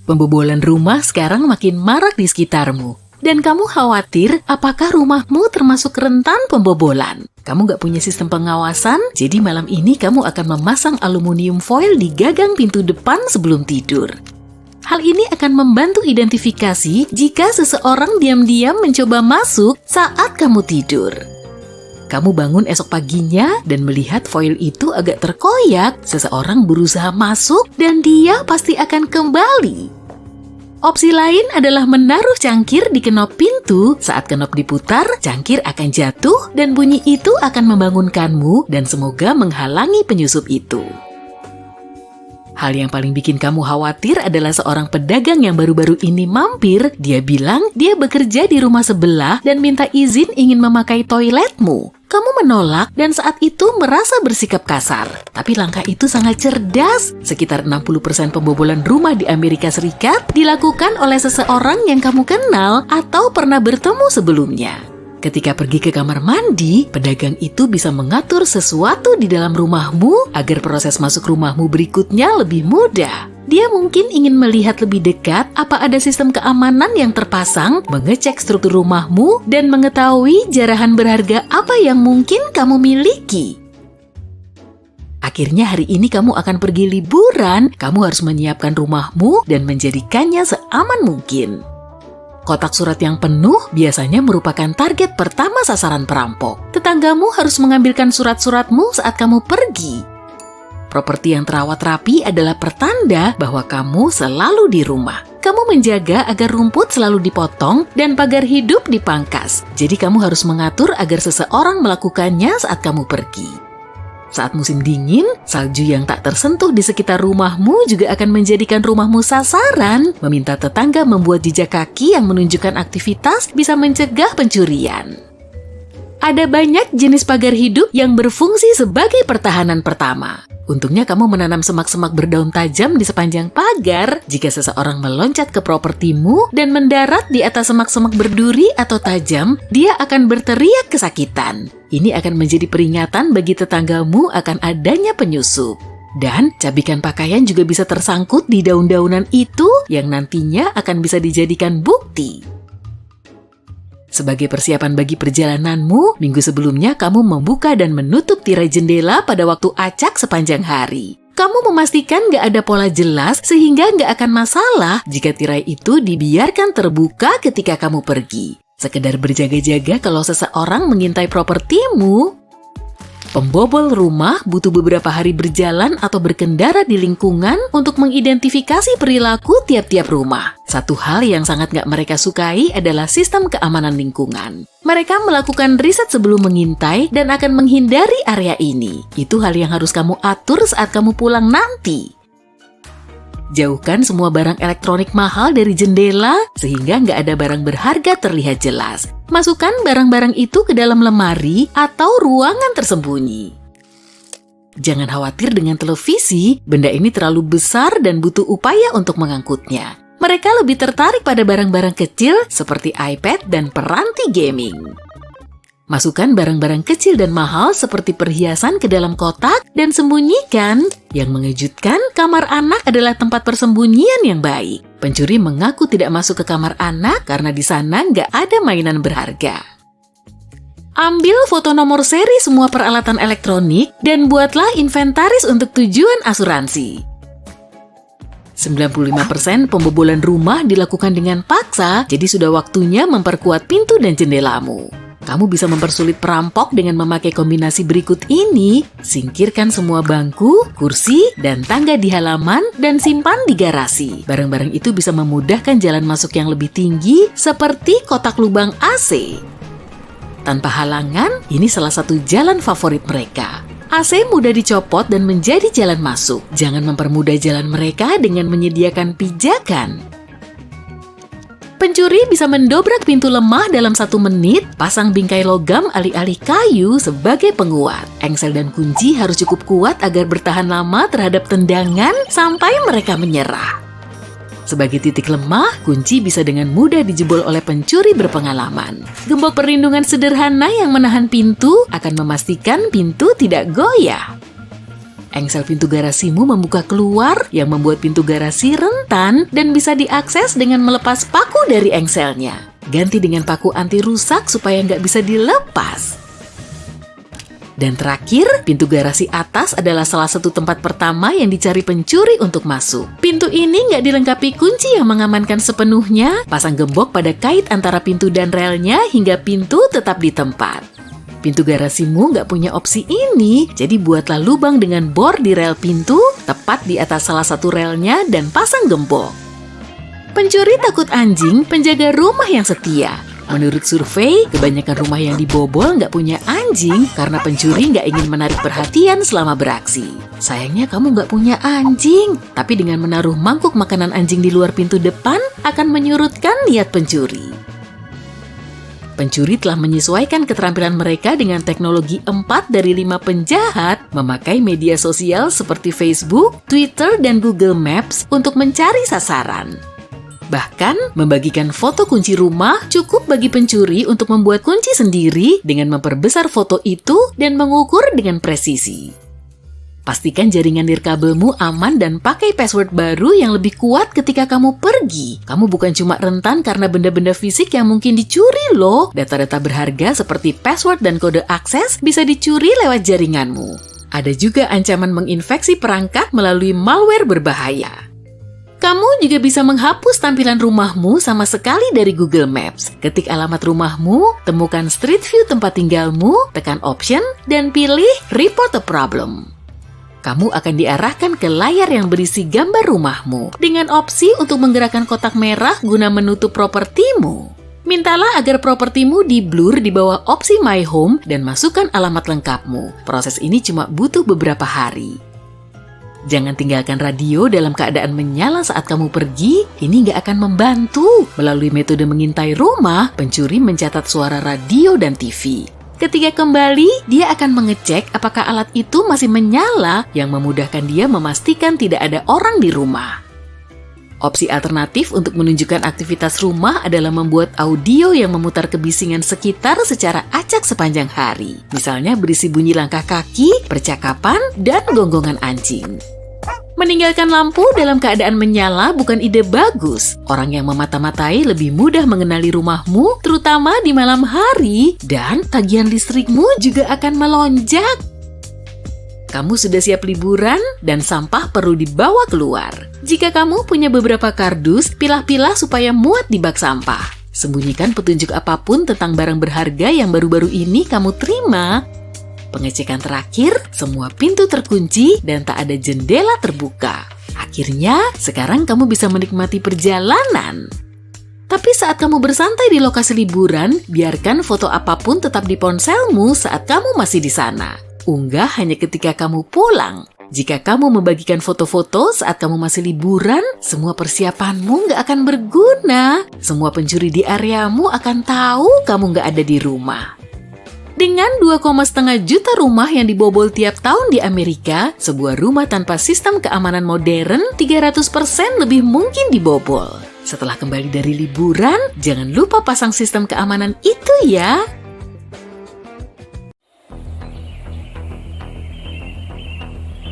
Pembobolan rumah sekarang makin marak di sekitarmu. Dan kamu khawatir apakah rumahmu termasuk rentan pembobolan. Kamu gak punya sistem pengawasan, jadi malam ini kamu akan memasang aluminium foil di gagang pintu depan sebelum tidur. Hal ini akan membantu identifikasi jika seseorang diam-diam mencoba masuk saat kamu tidur. Kamu bangun esok paginya dan melihat foil itu agak terkoyak, seseorang berusaha masuk dan dia pasti akan kembali. Opsi lain adalah menaruh cangkir di kenop pintu. Saat kenop diputar, cangkir akan jatuh dan bunyi itu akan membangunkanmu dan semoga menghalangi penyusup itu. Hal yang paling bikin kamu khawatir adalah seorang pedagang yang baru-baru ini mampir. Dia bilang dia bekerja di rumah sebelah dan minta izin ingin memakai toiletmu. Kamu menolak dan saat itu merasa bersikap kasar. Tapi langkah itu sangat cerdas. Sekitar 60% pembobolan rumah di Amerika Serikat dilakukan oleh seseorang yang kamu kenal atau pernah bertemu sebelumnya. Ketika pergi ke kamar mandi, pedagang itu bisa mengatur sesuatu di dalam rumahmu agar proses masuk rumahmu berikutnya lebih mudah. Dia mungkin ingin melihat lebih dekat apa ada sistem keamanan yang terpasang, mengecek struktur rumahmu, dan mengetahui jarahan berharga apa yang mungkin kamu miliki. Akhirnya hari ini kamu akan pergi liburan, kamu harus menyiapkan rumahmu dan menjadikannya seaman mungkin. Kotak surat yang penuh biasanya merupakan target pertama sasaran perampok. Tetanggamu harus mengambilkan surat-suratmu saat kamu pergi. Properti yang terawat rapi adalah pertanda bahwa kamu selalu di rumah. Kamu menjaga agar rumput selalu dipotong dan pagar hidup dipangkas. Jadi kamu harus mengatur agar seseorang melakukannya saat kamu pergi. Saat musim dingin, salju yang tak tersentuh di sekitar rumahmu juga akan menjadikan rumahmu sasaran. Meminta tetangga membuat jejak kaki yang menunjukkan aktivitas bisa mencegah pencurian. Ada banyak jenis pagar hidup yang berfungsi sebagai pertahanan pertama. Untungnya kamu menanam semak-semak berdaun tajam di sepanjang pagar. Jika seseorang meloncat ke propertimu dan mendarat di atas semak-semak berduri atau tajam, dia akan berteriak kesakitan. Ini akan menjadi peringatan bagi tetanggamu akan adanya penyusup. Dan cabikan pakaian juga bisa tersangkut di daun-daunan itu yang nantinya akan bisa dijadikan bukti. Sebagai persiapan bagi perjalananmu, minggu sebelumnya kamu membuka dan menutup tirai jendela pada waktu acak sepanjang hari. Kamu memastikan nggak ada pola jelas sehingga nggak akan masalah jika tirai itu dibiarkan terbuka ketika kamu pergi. Sekedar berjaga-jaga kalau seseorang mengintai propertimu. Pembobol rumah butuh beberapa hari berjalan atau berkendara di lingkungan untuk mengidentifikasi perilaku tiap-tiap rumah. Satu hal yang sangat gak mereka sukai adalah sistem keamanan lingkungan. Mereka melakukan riset sebelum mengintai dan akan menghindari area ini. Itu hal yang harus kamu atur saat kamu pulang nanti. Jauhkan semua barang elektronik mahal dari jendela sehingga nggak ada barang berharga terlihat jelas. Masukkan barang-barang itu ke dalam lemari atau ruangan tersembunyi. Jangan khawatir dengan televisi, benda ini terlalu besar dan butuh upaya untuk mengangkutnya. Mereka lebih tertarik pada barang-barang kecil seperti iPad dan peranti gaming. Masukkan barang-barang kecil dan mahal seperti perhiasan ke dalam kotak dan sembunyikan. Yang mengejutkan, kamar anak adalah tempat persembunyian yang baik. Pencuri mengaku tidak masuk ke kamar anak karena di sana nggak ada mainan berharga. Ambil foto nomor seri semua peralatan elektronik dan buatlah inventaris untuk tujuan asuransi. 95% pembobolan rumah dilakukan dengan paksa, jadi sudah waktunya memperkuat pintu dan jendelamu. Kamu bisa mempersulit perampok dengan memakai kombinasi berikut ini. Singkirkan semua bangku, kursi, dan tangga di halaman dan simpan di garasi. Barang-barang itu bisa memudahkan jalan masuk yang lebih tinggi seperti kotak lubang AC. Tanpa halangan, ini salah satu jalan favorit mereka. AC mudah dicopot dan menjadi jalan masuk. Jangan mempermudah jalan mereka dengan menyediakan pijakan. Pencuri bisa mendobrak pintu lemah dalam 1 menit, pasang bingkai logam alih-alih kayu sebagai penguat. Engsel dan kunci harus cukup kuat agar bertahan lama terhadap tendangan sampai mereka menyerah. Sebagai titik lemah, kunci bisa dengan mudah dijebol oleh pencuri berpengalaman. Gembok perlindungan sederhana yang menahan pintu akan memastikan pintu tidak goyah. Engsel pintu garasimu membuka keluar yang membuat pintu garasi rentan dan bisa diakses dengan melepas paku dari engselnya. Ganti dengan paku anti rusak supaya nggak bisa dilepas. Dan terakhir, pintu garasi atas adalah salah satu tempat pertama yang dicari pencuri untuk masuk. Pintu ini nggak dilengkapi kunci yang mengamankan sepenuhnya, pasang gembok pada kait antara pintu dan relnya hingga pintu tetap di tempat. Pintu garasimu nggak punya opsi ini, jadi buatlah lubang dengan bor di rel pintu, tepat di atas salah satu relnya dan pasang gembok. Pencuri takut anjing, penjaga rumah yang setia. Menurut survei, kebanyakan rumah yang dibobol nggak punya anjing karena pencuri nggak ingin menarik perhatian selama beraksi. Sayangnya kamu nggak punya anjing, tapi dengan menaruh mangkuk makanan anjing di luar pintu depan akan menyurutkan niat pencuri. Pencuri telah menyesuaikan keterampilan mereka dengan teknologi 4 dari 5 penjahat memakai media sosial seperti Facebook, Twitter, dan Google Maps untuk mencari sasaran. Bahkan, membagikan foto kunci rumah cukup bagi pencuri untuk membuat kunci sendiri dengan memperbesar foto itu dan mengukur dengan presisi. Pastikan jaringan nirkabelmu aman dan pakai password baru yang lebih kuat ketika kamu pergi. Kamu bukan cuma rentan karena benda-benda fisik yang mungkin dicuri loh. Data-data berharga seperti password dan kode akses bisa dicuri lewat jaringanmu. Ada juga ancaman menginfeksi perangkat melalui malware berbahaya. Kamu juga bisa menghapus tampilan rumahmu sama sekali dari Google Maps. Ketik alamat rumahmu, temukan street view tempat tinggalmu, tekan option, dan pilih report a problem. Kamu akan diarahkan ke layar yang berisi gambar rumahmu dengan opsi untuk menggerakkan kotak merah guna menutup propertimu. Mintalah agar propertimu di-blur di bawah opsi My Home dan masukkan alamat lengkapmu. Proses ini cuma butuh beberapa hari. Jangan tinggalkan radio dalam keadaan menyala saat kamu pergi, ini nggak akan membantu. Melalui metode mengintai rumah, pencuri mencatat suara radio dan TV. Ketika kembali, dia akan mengecek apakah alat itu masih menyala yang memudahkan dia memastikan tidak ada orang di rumah. Opsi alternatif untuk menunjukkan aktivitas rumah adalah membuat audio yang memutar kebisingan sekitar secara acak sepanjang hari. Misalnya berisi bunyi langkah kaki, percakapan, dan gonggongan anjing. Meninggalkan lampu dalam keadaan menyala bukan ide bagus. Orang yang memata-matai lebih mudah mengenali rumahmu, terutama di malam hari, dan tagihan listrikmu juga akan melonjak. Kamu sudah siap liburan dan sampah perlu dibawa keluar. Jika kamu punya beberapa kardus, pilah-pilah supaya muat di bak sampah. Sembunyikan petunjuk apapun tentang barang berharga yang baru-baru ini kamu terima. Pengecekan terakhir, semua pintu terkunci dan tak ada jendela terbuka. Akhirnya, sekarang kamu bisa menikmati perjalanan. Tapi saat kamu bersantai di lokasi liburan, biarkan foto apapun tetap di ponselmu saat kamu masih di sana. Unggah hanya ketika kamu pulang. Jika kamu membagikan foto-foto saat kamu masih liburan, semua persiapanmu nggak akan berguna. Semua pencuri di areamu akan tahu kamu nggak ada di rumah. Dengan 2,5 juta rumah yang dibobol tiap tahun di Amerika, sebuah rumah tanpa sistem keamanan modern 300% lebih mungkin dibobol. Setelah kembali dari liburan, jangan lupa pasang sistem keamanan itu ya.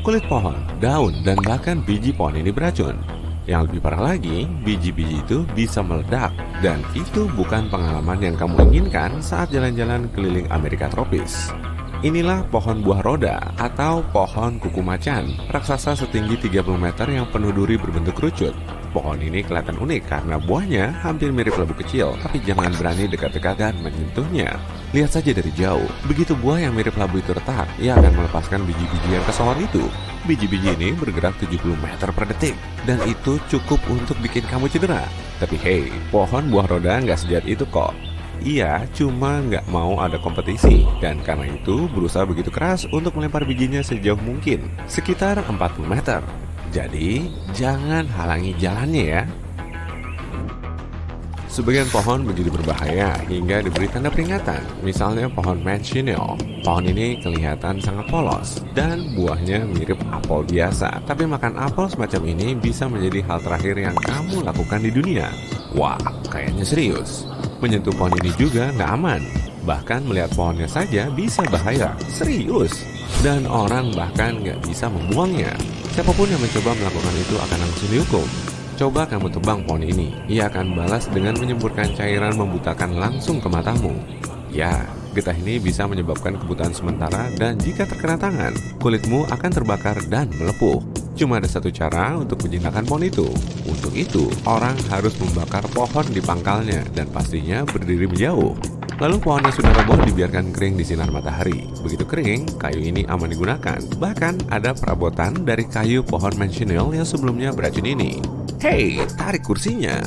Kulit pohon, daun, dan bahkan biji pohon ini beracun. Yang lebih parah lagi, biji-biji itu bisa meledak. Dan itu bukan pengalaman yang kamu inginkan saat jalan-jalan keliling Amerika tropis. Inilah pohon buah roda atau pohon kuku macan, raksasa setinggi 30 meter yang penuh duri berbentuk kerucut. Pohon ini kelihatan unik karena buahnya hampir mirip labu kecil, tapi jangan berani dekat-dekat dan menyentuhnya. Lihat saja dari jauh, begitu buah yang mirip labu itu retak, ia akan melepaskan biji-biji yang kesohor itu. Biji-biji ini bergerak 70 meter per detik, dan itu cukup untuk bikin kamu cedera. Tapi hey, pohon buah roda nggak sejahat itu kok. Ia cuma nggak mau ada kompetisi, dan karena itu berusaha begitu keras untuk melempar bijinya sejauh mungkin, sekitar 40 meter. Jadi, jangan halangi jalannya ya. Sebagian pohon menjadi berbahaya hingga diberi tanda peringatan. Misalnya pohon mansionil. Pohon ini kelihatan sangat polos dan buahnya mirip apel biasa. Tapi makan apel semacam ini bisa menjadi hal terakhir yang kamu lakukan di dunia. Wah, kayaknya serius. Menyentuh pohon ini juga nggak aman. Bahkan melihat pohonnya saja bisa bahaya, serius. Dan orang bahkan nggak bisa membuangnya. Siapapun yang mencoba melakukan itu akan langsung dihukum. Coba kamu tebang pohon ini, ia akan balas dengan menyemburkan cairan membutakan langsung ke matamu. Ya, getah ini bisa menyebabkan kebutaan sementara dan jika terkena tangan, kulitmu akan terbakar dan melepuh. Cuma ada satu cara untuk menjinakkan pohon itu. Untuk itu, orang harus membakar pohon di pangkalnya dan pastinya berdiri menjauh. Lalu pohon yang sudah roboh dibiarkan kering di sinar matahari. Begitu kering, kayu ini aman digunakan. Bahkan ada perabotan dari kayu pohon mensionil yang sebelumnya beracun ini. Hei, tarik kursinya.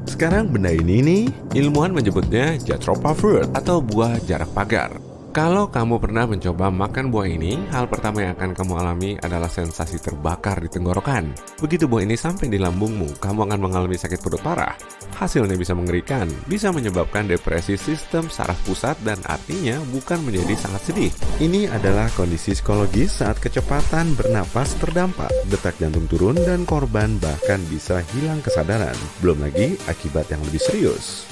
Sekarang benda ini nih, ilmuwan menyebutnya Jatropha fruit atau buah jarak pagar. Kalau kamu pernah mencoba makan buah ini, hal pertama yang akan kamu alami adalah sensasi terbakar di tenggorokan. Begitu buah ini sampai di lambungmu, kamu akan mengalami sakit perut parah. Hasilnya bisa mengerikan, bisa menyebabkan depresi sistem saraf pusat dan artinya bukan menjadi sangat sedih. Ini adalah kondisi psikologis saat kecepatan bernapas terdampak, detak jantung turun dan korban bahkan bisa hilang kesadaran. Belum lagi akibat yang lebih serius.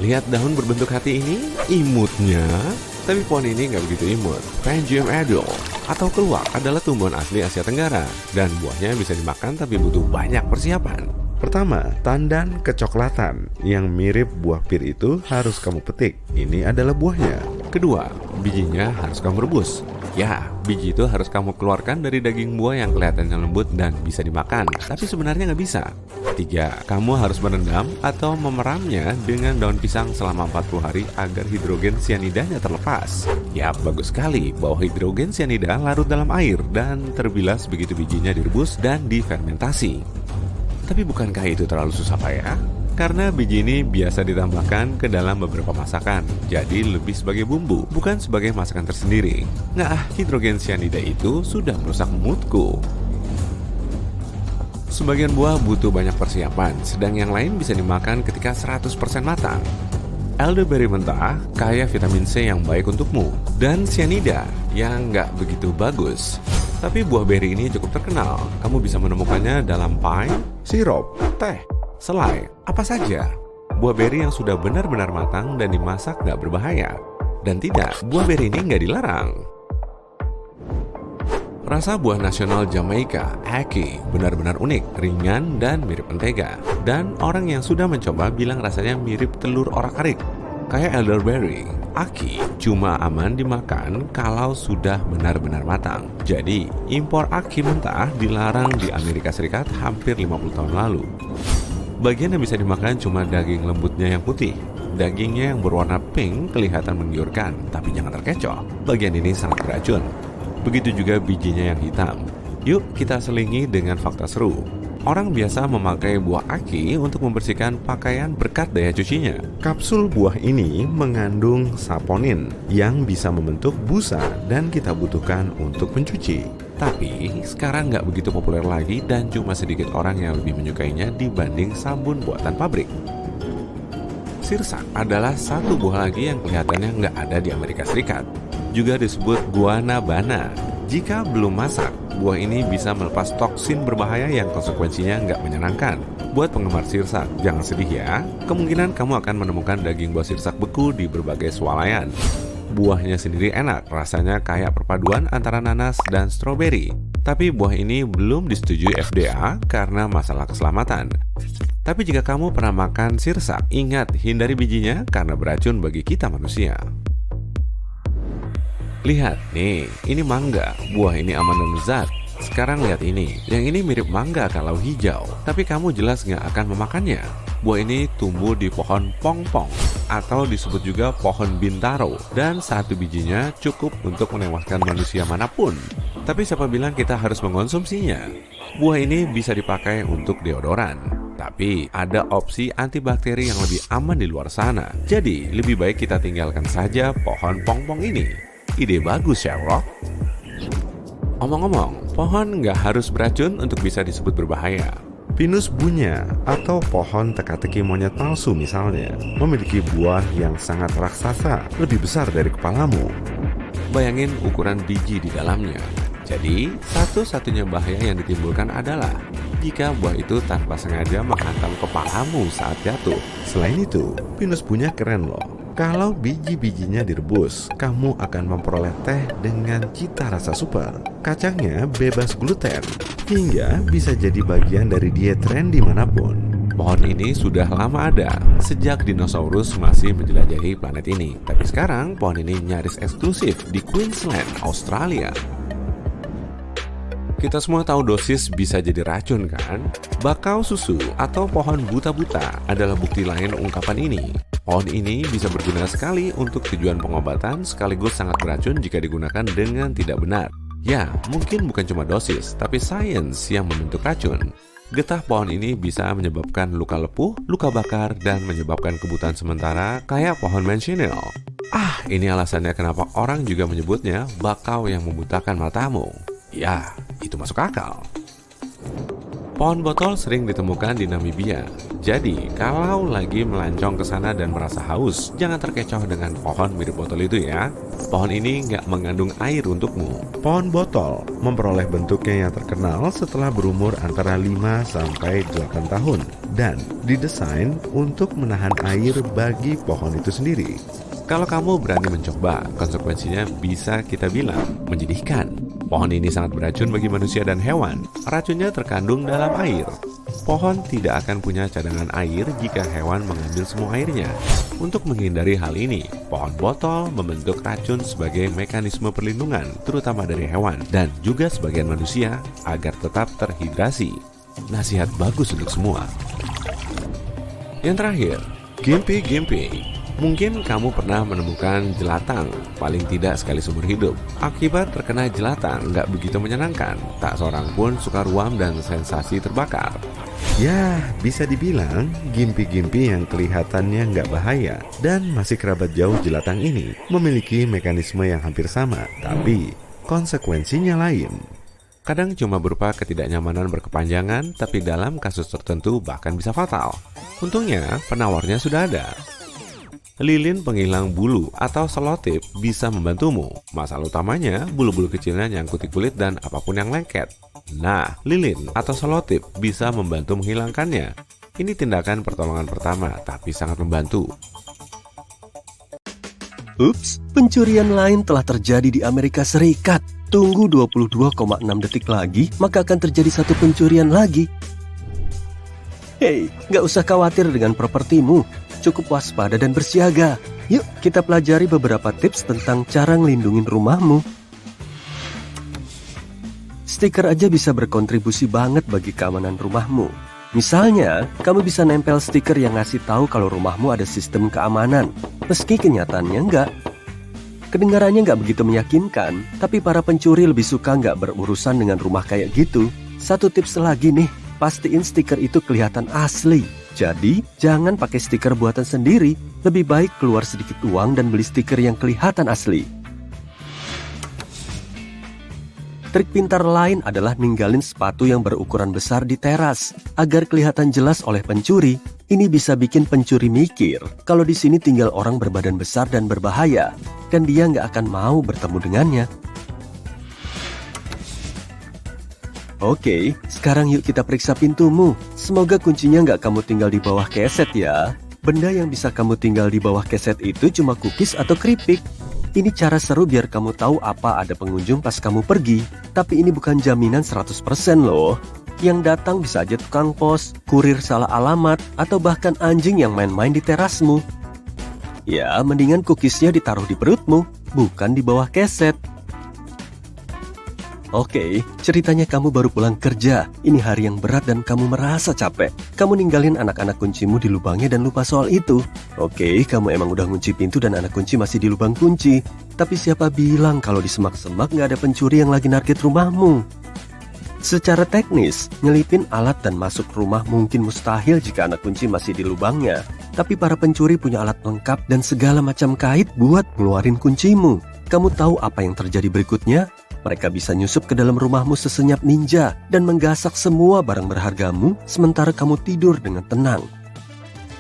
Lihat daun berbentuk hati ini? Imutnya. Tapi pohon ini nggak begitu imut. Pangium adult atau keluak adalah tumbuhan asli Asia Tenggara. Dan buahnya bisa dimakan tapi butuh banyak persiapan. Pertama, tandan kecoklatan yang mirip buah pir itu harus kamu petik. Ini adalah buahnya. Kedua, bijinya harus kamu rebus. Ya, biji itu harus kamu keluarkan dari daging buah yang kelihatannya lembut dan bisa dimakan, tapi sebenarnya nggak bisa. Ketiga, kamu harus merendam atau memeramnya dengan daun pisang selama 40 hari agar hidrogen cyanidanya terlepas. Yap, bagus sekali bahwa hidrogen cyanida larut dalam air dan terbilas begitu bijinya direbus dan difermentasi. Tapi bukankah itu terlalu susah ya? Karena biji ini biasa ditambahkan ke dalam beberapa masakan, jadi lebih sebagai bumbu, bukan sebagai masakan tersendiri. Hidrogen cyanida itu sudah merusak moodku. Sebagian buah butuh banyak persiapan, sedang yang lain bisa dimakan ketika 100% matang. Elderberry mentah kaya vitamin C yang baik untukmu, dan cyanida yang nggak begitu bagus. Tapi buah beri ini cukup terkenal, kamu bisa menemukannya dalam pie, sirup, teh, selai, apa saja. Buah beri yang sudah benar-benar matang dan dimasak nggak berbahaya. Dan tidak, buah beri ini nggak dilarang. Rasa buah nasional Jamaika, Ackee, benar-benar unik, ringan, dan mirip mentega. Dan orang yang sudah mencoba bilang rasanya mirip telur orak-arik. Kayak elderberry, Ackee cuma aman dimakan kalau sudah benar-benar matang. Jadi, impor Ackee mentah dilarang di Amerika Serikat hampir 50 tahun lalu. Bagian yang bisa dimakan cuma daging lembutnya yang putih. Dagingnya yang berwarna pink kelihatan menggiurkan, tapi jangan terkecoh. Bagian ini sangat beracun. Begitu juga bijinya yang hitam. Yuk kita selingi dengan fakta seru. Orang biasa memakai buah Ackee untuk membersihkan pakaian berkat daya cucinya. Kapsul buah ini mengandung saponin yang bisa membentuk busa dan kita butuhkan untuk mencuci. Tapi sekarang nggak begitu populer lagi dan cuma sedikit orang yang lebih menyukainya dibanding sabun buatan pabrik. Sirsak adalah satu buah lagi yang kelihatannya nggak ada di Amerika Serikat. Juga disebut guanabana. Jika belum masak, buah ini bisa melepas toksin berbahaya yang konsekuensinya nggak menyenangkan. Buat penggemar sirsak, jangan sedih ya. Kemungkinan kamu akan menemukan daging buah sirsak beku di berbagai swalayan. Buahnya sendiri enak, rasanya kayak perpaduan antara nanas dan stroberi. Tapi buah ini belum disetujui FDA karena masalah keselamatan. Tapi jika kamu pernah makan sirsak, ingat hindari bijinya karena beracun bagi kita manusia. Lihat nih, ini mangga, buah ini aman dan lezat. Sekarang lihat ini, yang ini mirip mangga kalau hijau, tapi kamu jelas nggak akan memakannya. Buah ini tumbuh di pohon pongpong, atau disebut juga pohon bintaro, dan satu bijinya cukup untuk menewaskan manusia manapun. Tapi siapa bilang kita harus mengonsumsinya? Buah ini bisa dipakai untuk deodoran. Tapi ada opsi antibakteri yang lebih aman di luar sana. Jadi lebih baik kita tinggalkan saja pohon pongpong ini. Ide bagus, Sherlock. Omong-omong, pohon nggak harus beracun untuk bisa disebut berbahaya. Pinus bunya atau pohon teka-teki monyet palsu misalnya memiliki buah yang sangat raksasa, lebih besar dari kepalamu. Bayangin ukuran biji di dalamnya. Jadi, satu-satunya bahaya yang ditimbulkan adalah jika buah itu tanpa sengaja menghantam kepalamu saat jatuh. Selain itu, pinus punya keren loh. Kalau biji-bijinya direbus, kamu akan memperoleh teh dengan cita rasa super. Kacangnya bebas gluten, hingga bisa jadi bagian dari diet tren dimanapun. Pohon ini sudah lama ada, sejak dinosaurus masih menjelajahi planet ini. Tapi sekarang pohon ini nyaris eksklusif di Queensland, Australia. Kita semua tahu dosis bisa jadi racun kan? Bakau susu atau pohon buta-buta adalah bukti lain ungkapan ini. Pohon ini bisa berguna sekali untuk tujuan pengobatan sekaligus sangat beracun jika digunakan dengan tidak benar. Ya, mungkin bukan cuma dosis, tapi sains yang membentuk racun. Getah pohon ini bisa menyebabkan luka lepuh, luka bakar, dan menyebabkan kebutaan sementara kayak pohon mensionil. Ini alasannya kenapa orang juga menyebutnya bakau yang membutakan matamu. Ya, itu masuk akal. Pohon botol sering ditemukan di Namibia. Jadi, kalau lagi melancong ke sana dan merasa haus, jangan terkecoh dengan pohon mirip botol itu ya. Pohon ini nggak mengandung air untukmu. Pohon botol memperoleh bentuknya yang terkenal setelah berumur antara 5-8 tahun dan didesain untuk menahan air bagi pohon itu sendiri. Kalau kamu berani mencoba, konsekuensinya bisa kita bilang menyedihkan. Pohon ini sangat beracun bagi manusia dan hewan. Racunnya terkandung dalam air. Pohon tidak akan punya cadangan air jika hewan mengambil semua airnya. Untuk menghindari hal ini, pohon botol membentuk racun sebagai mekanisme perlindungan, terutama dari hewan dan juga sebagian manusia agar tetap terhidrasi. Nasihat bagus untuk semua. Yang terakhir, gimpi-gimpi. Mungkin kamu pernah menemukan jelatang, paling tidak sekali seumur hidup. Akibat terkena jelatang nggak begitu menyenangkan, tak seorang pun suka ruam dan sensasi terbakar. Ya, bisa dibilang gimpi-gimpi yang kelihatannya nggak bahaya dan masih kerabat jauh jelatang ini memiliki mekanisme yang hampir sama, tapi konsekuensinya lain. Kadang cuma berupa ketidaknyamanan berkepanjangan, tapi dalam kasus tertentu bahkan bisa fatal. Untungnya penawarnya sudah ada. Lilin penghilang bulu atau selotip bisa membantumu. Masalah utamanya, bulu-bulu kecilnya nyangkut di kulit dan apapun yang lengket. Nah, lilin atau selotip bisa membantu menghilangkannya. Ini tindakan pertolongan pertama, tapi sangat membantu. Ups, pencurian lain telah terjadi di Amerika Serikat. Tunggu 22,6 detik lagi, maka akan terjadi satu pencurian lagi. Hei, nggak usah khawatir dengan propertimu. Cukup waspada dan bersiaga. Yuk, kita pelajari beberapa tips tentang cara ngelindungin rumahmu. Stiker aja bisa berkontribusi banget bagi keamanan rumahmu. Misalnya, kamu bisa nempel stiker yang ngasih tahu kalau rumahmu ada sistem keamanan, meski kenyataannya enggak. Kedengarannya nggak begitu meyakinkan, tapi para pencuri lebih suka nggak berurusan dengan rumah kayak gitu. Satu tips lagi nih, pastiin stiker itu kelihatan asli. Jadi, jangan pakai stiker buatan sendiri. Lebih baik keluar sedikit uang dan beli stiker yang kelihatan asli. Trik pintar lain adalah ninggalin sepatu yang berukuran besar di teras agar kelihatan jelas oleh pencuri. Ini bisa bikin pencuri mikir kalau di sini tinggal orang berbadan besar dan berbahaya, dan dia nggak akan mau bertemu dengannya. Oke, sekarang yuk kita periksa pintumu. Semoga kuncinya nggak kamu tinggal di bawah keset ya. Benda yang bisa kamu tinggal di bawah keset itu cuma cookies atau keripik. Ini cara seru biar kamu tahu apa ada pengunjung pas kamu pergi. Tapi ini bukan jaminan 100% loh. Yang datang bisa aja tukang pos, kurir salah alamat, atau bahkan anjing yang main-main di terasmu. Ya, mendingan cookiesnya ditaruh di perutmu, bukan di bawah keset. Oke, ceritanya kamu baru pulang kerja. Ini hari yang berat dan kamu merasa capek. Kamu ninggalin anak-anak kuncimu di lubangnya dan lupa soal itu. Oke, kamu emang udah ngunci pintu dan anak kunci masih di lubang kunci. Tapi siapa bilang kalau di semak-semak nggak ada pencuri yang lagi narget rumahmu? Secara teknis, nyelipin alat dan masuk rumah mungkin mustahil jika anak kunci masih di lubangnya. Tapi para pencuri punya alat lengkap dan segala macam kait buat ngeluarin kuncimu. Kamu tahu apa yang terjadi berikutnya? Mereka bisa nyusup ke dalam rumahmu sesenyap ninja dan menggasak semua barang berhargamu sementara kamu tidur dengan tenang.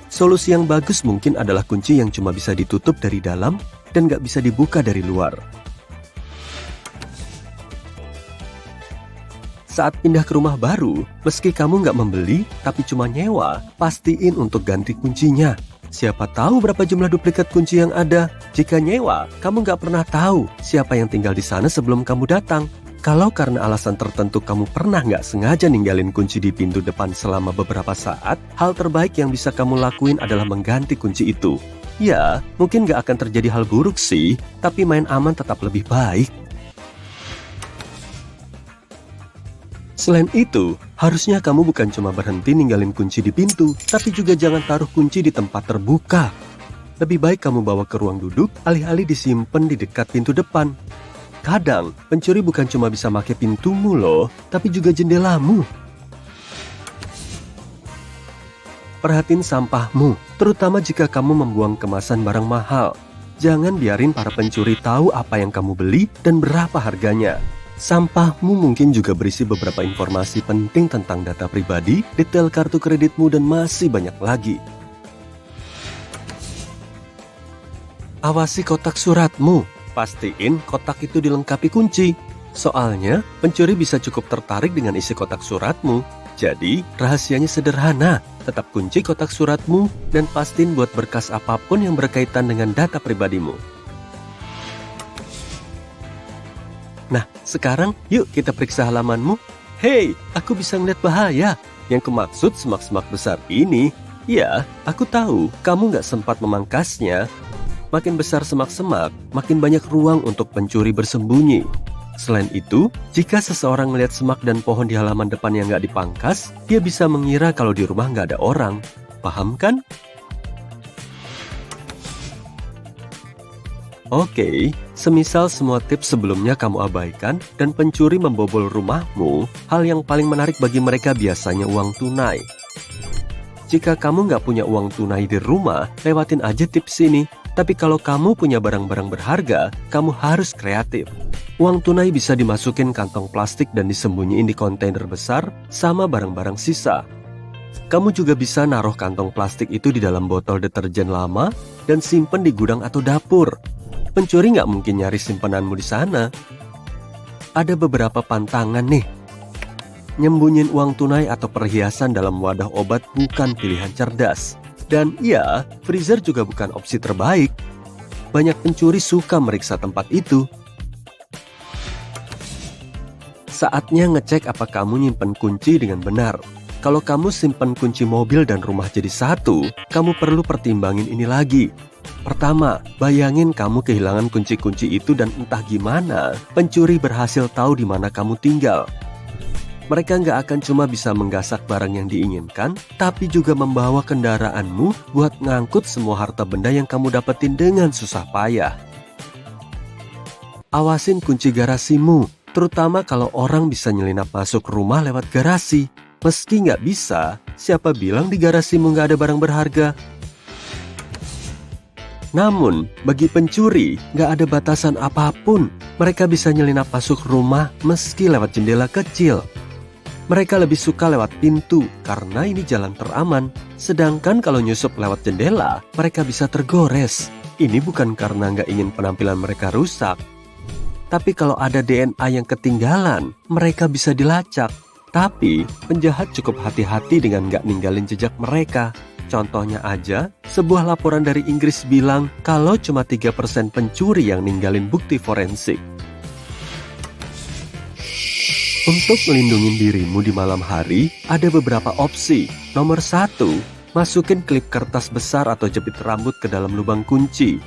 Solusi yang bagus mungkin adalah kunci yang cuma bisa ditutup dari dalam dan nggak bisa dibuka dari luar. Saat pindah ke rumah baru, meski kamu nggak membeli, tapi cuma nyewa, pastiin untuk ganti kuncinya. Siapa tahu berapa jumlah duplikat kunci yang ada. Jika nyewa, kamu nggak pernah tahu siapa yang tinggal di sana sebelum kamu datang. Kalau karena alasan tertentu kamu pernah nggak sengaja ninggalin kunci di pintu depan selama beberapa saat, hal terbaik yang bisa kamu lakuin adalah mengganti kunci itu. Ya, mungkin nggak akan terjadi hal buruk sih, tapi main aman tetap lebih baik. Selain itu, harusnya kamu bukan cuma berhenti ninggalin kunci di pintu, tapi juga jangan taruh kunci di tempat terbuka. Lebih baik kamu bawa ke ruang duduk, alih-alih disimpan di dekat pintu depan. Kadang, pencuri bukan cuma bisa pakai pintumu loh, tapi juga jendelamu. Perhatiin sampahmu, terutama jika kamu membuang kemasan barang mahal. Jangan biarin para pencuri tahu apa yang kamu beli dan berapa harganya. Sampahmu mungkin juga berisi beberapa informasi penting tentang data pribadi, detail kartu kreditmu, dan masih banyak lagi. Awasi kotak suratmu. Pastiin kotak itu dilengkapi kunci. Soalnya, pencuri bisa cukup tertarik dengan isi kotak suratmu. Jadi, rahasianya sederhana. Tetap kunci kotak suratmu dan pastiin buat berkas apapun yang berkaitan dengan data pribadimu. Nah, sekarang yuk kita periksa halamanmu. Hei, aku bisa ngeliat bahaya. Yang kumaksud semak-semak besar ini, ya, aku tahu kamu nggak sempat memangkasnya. Makin besar semak-semak, makin banyak ruang untuk pencuri bersembunyi. Selain itu, jika seseorang melihat semak dan pohon di halaman depan yang nggak dipangkas, dia bisa mengira kalau di rumah nggak ada orang. Paham kan? Oke, semisal semua tips sebelumnya kamu abaikan dan pencuri membobol rumahmu, hal yang paling menarik bagi mereka biasanya uang tunai. Jika kamu nggak punya uang tunai di rumah, lewatin aja tips ini. Tapi kalau kamu punya barang-barang berharga, kamu harus kreatif. Uang tunai bisa dimasukin kantong plastik dan disembunyiin di kontainer besar sama barang-barang sisa. Kamu juga bisa naruh kantong plastik itu di dalam botol deterjen lama dan simpen di gudang atau dapur. Pencuri nggak mungkin nyari simpenanmu di sana. Ada beberapa pantangan nih. Nyembunyiin uang tunai atau perhiasan dalam wadah obat bukan pilihan cerdas. Dan ya, freezer juga bukan opsi terbaik. Banyak pencuri suka meriksa tempat itu. Saatnya ngecek apa kamu nyimpen kunci dengan benar. Kalau kamu simpen kunci mobil dan rumah jadi satu, kamu perlu pertimbangin ini lagi. Pertama, bayangin kamu kehilangan kunci-kunci itu dan entah gimana, pencuri berhasil tahu di mana kamu tinggal. Mereka nggak akan cuma bisa menggasak barang yang diinginkan, tapi juga membawa kendaraanmu buat ngangkut semua harta benda yang kamu dapetin dengan susah payah. Awasin kunci garasimu, terutama kalau orang bisa nyelinap masuk rumah lewat garasi. Meski nggak bisa, siapa bilang di garasimu nggak ada barang berharga? Namun, bagi pencuri, nggak ada batasan apapun. Mereka bisa nyelinap masuk rumah meski lewat jendela kecil. Mereka lebih suka lewat pintu karena ini jalan teraman. Sedangkan kalau nyusup lewat jendela, mereka bisa tergores. Ini bukan karena nggak ingin penampilan mereka rusak. Tapi kalau ada DNA yang ketinggalan, mereka bisa dilacak. Tapi, penjahat cukup hati-hati dengan nggak ninggalin jejak mereka. Contohnya aja, sebuah laporan dari Inggris bilang kalau cuma 3% pencuri yang ninggalin bukti forensik. Untuk melindungi dirimu di malam hari, ada beberapa opsi. Nomor 1, masukin klip kertas besar atau jepit rambut ke dalam lubang kunci.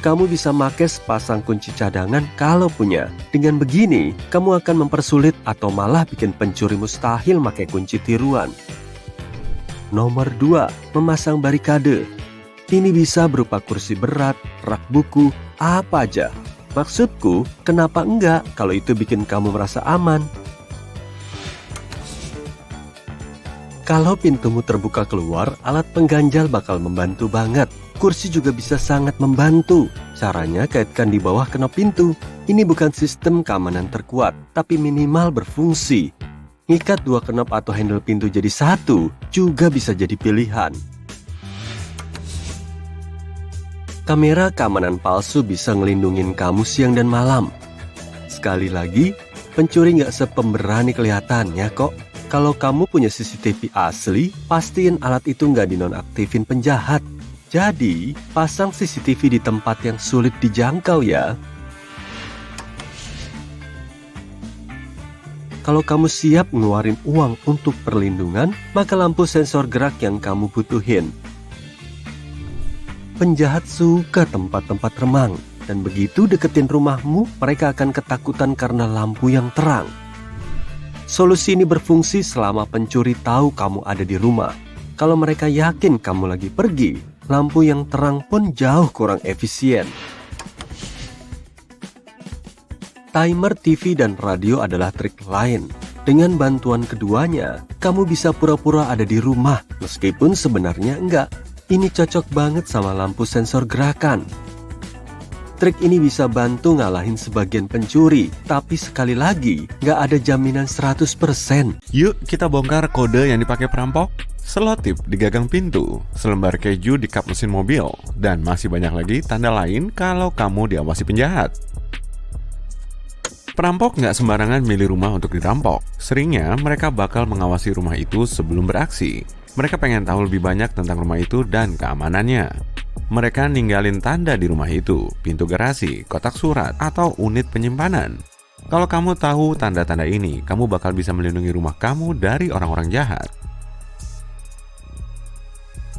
Kamu bisa pakai sepasang kunci cadangan kalau punya. Dengan begini, kamu akan mempersulit atau malah bikin pencuri mustahil pakai kunci tiruan. Nomor 2, memasang barikade. Ini bisa berupa kursi berat, rak buku, apa aja. Maksudku, kenapa enggak kalau itu bikin kamu merasa aman? Kalau pintumu terbuka keluar, alat pengganjal bakal membantu banget. Kursi juga bisa sangat membantu. Caranya kaitkan di bawah knop pintu. Ini bukan sistem keamanan terkuat, tapi minimal berfungsi. Ngikat 2 knop atau handle pintu jadi satu juga bisa jadi pilihan. Kamera keamanan palsu bisa ngelindungin kamu siang dan malam. Sekali lagi, Pencuri nggak sepemberani kelihatannya kok. Kalau kamu punya CCTV asli, pastiin alat itu nggak dinonaktifin penjahat. Jadi, pasang CCTV di tempat yang sulit dijangkau ya. Kalau kamu siap ngeluarin uang untuk perlindungan, maka lampu sensor gerak yang kamu butuhin. Penjahat suka tempat-tempat remang, dan begitu deketin rumahmu, mereka akan ketakutan karena lampu yang terang. Solusi ini berfungsi selama pencuri tahu kamu ada di rumah. Kalau mereka yakin kamu lagi pergi, lampu yang terang pun jauh kurang efisien. Timer TV dan radio adalah trik lain. Dengan bantuan keduanya, kamu bisa pura-pura ada di rumah, meskipun sebenarnya enggak. Ini cocok banget sama lampu sensor gerakan. Trik ini bisa bantu ngalahin sebagian pencuri, tapi sekali lagi, nggak ada jaminan 100%. Yuk kita bongkar kode yang dipakai perampok. Selotip di gagang pintu, selembar keju di kap mesin mobil, dan masih banyak lagi tanda lain kalau kamu diawasi penjahat. Perampok nggak sembarangan milih rumah untuk dirampok. Seringnya mereka bakal mengawasi rumah itu sebelum beraksi. Mereka pengen tahu lebih banyak tentang rumah itu dan keamanannya. Mereka ninggalin tanda di rumah itu, pintu garasi, kotak surat, atau unit penyimpanan. Kalau kamu tahu tanda-tanda ini, kamu bakal bisa melindungi rumah kamu dari orang-orang jahat.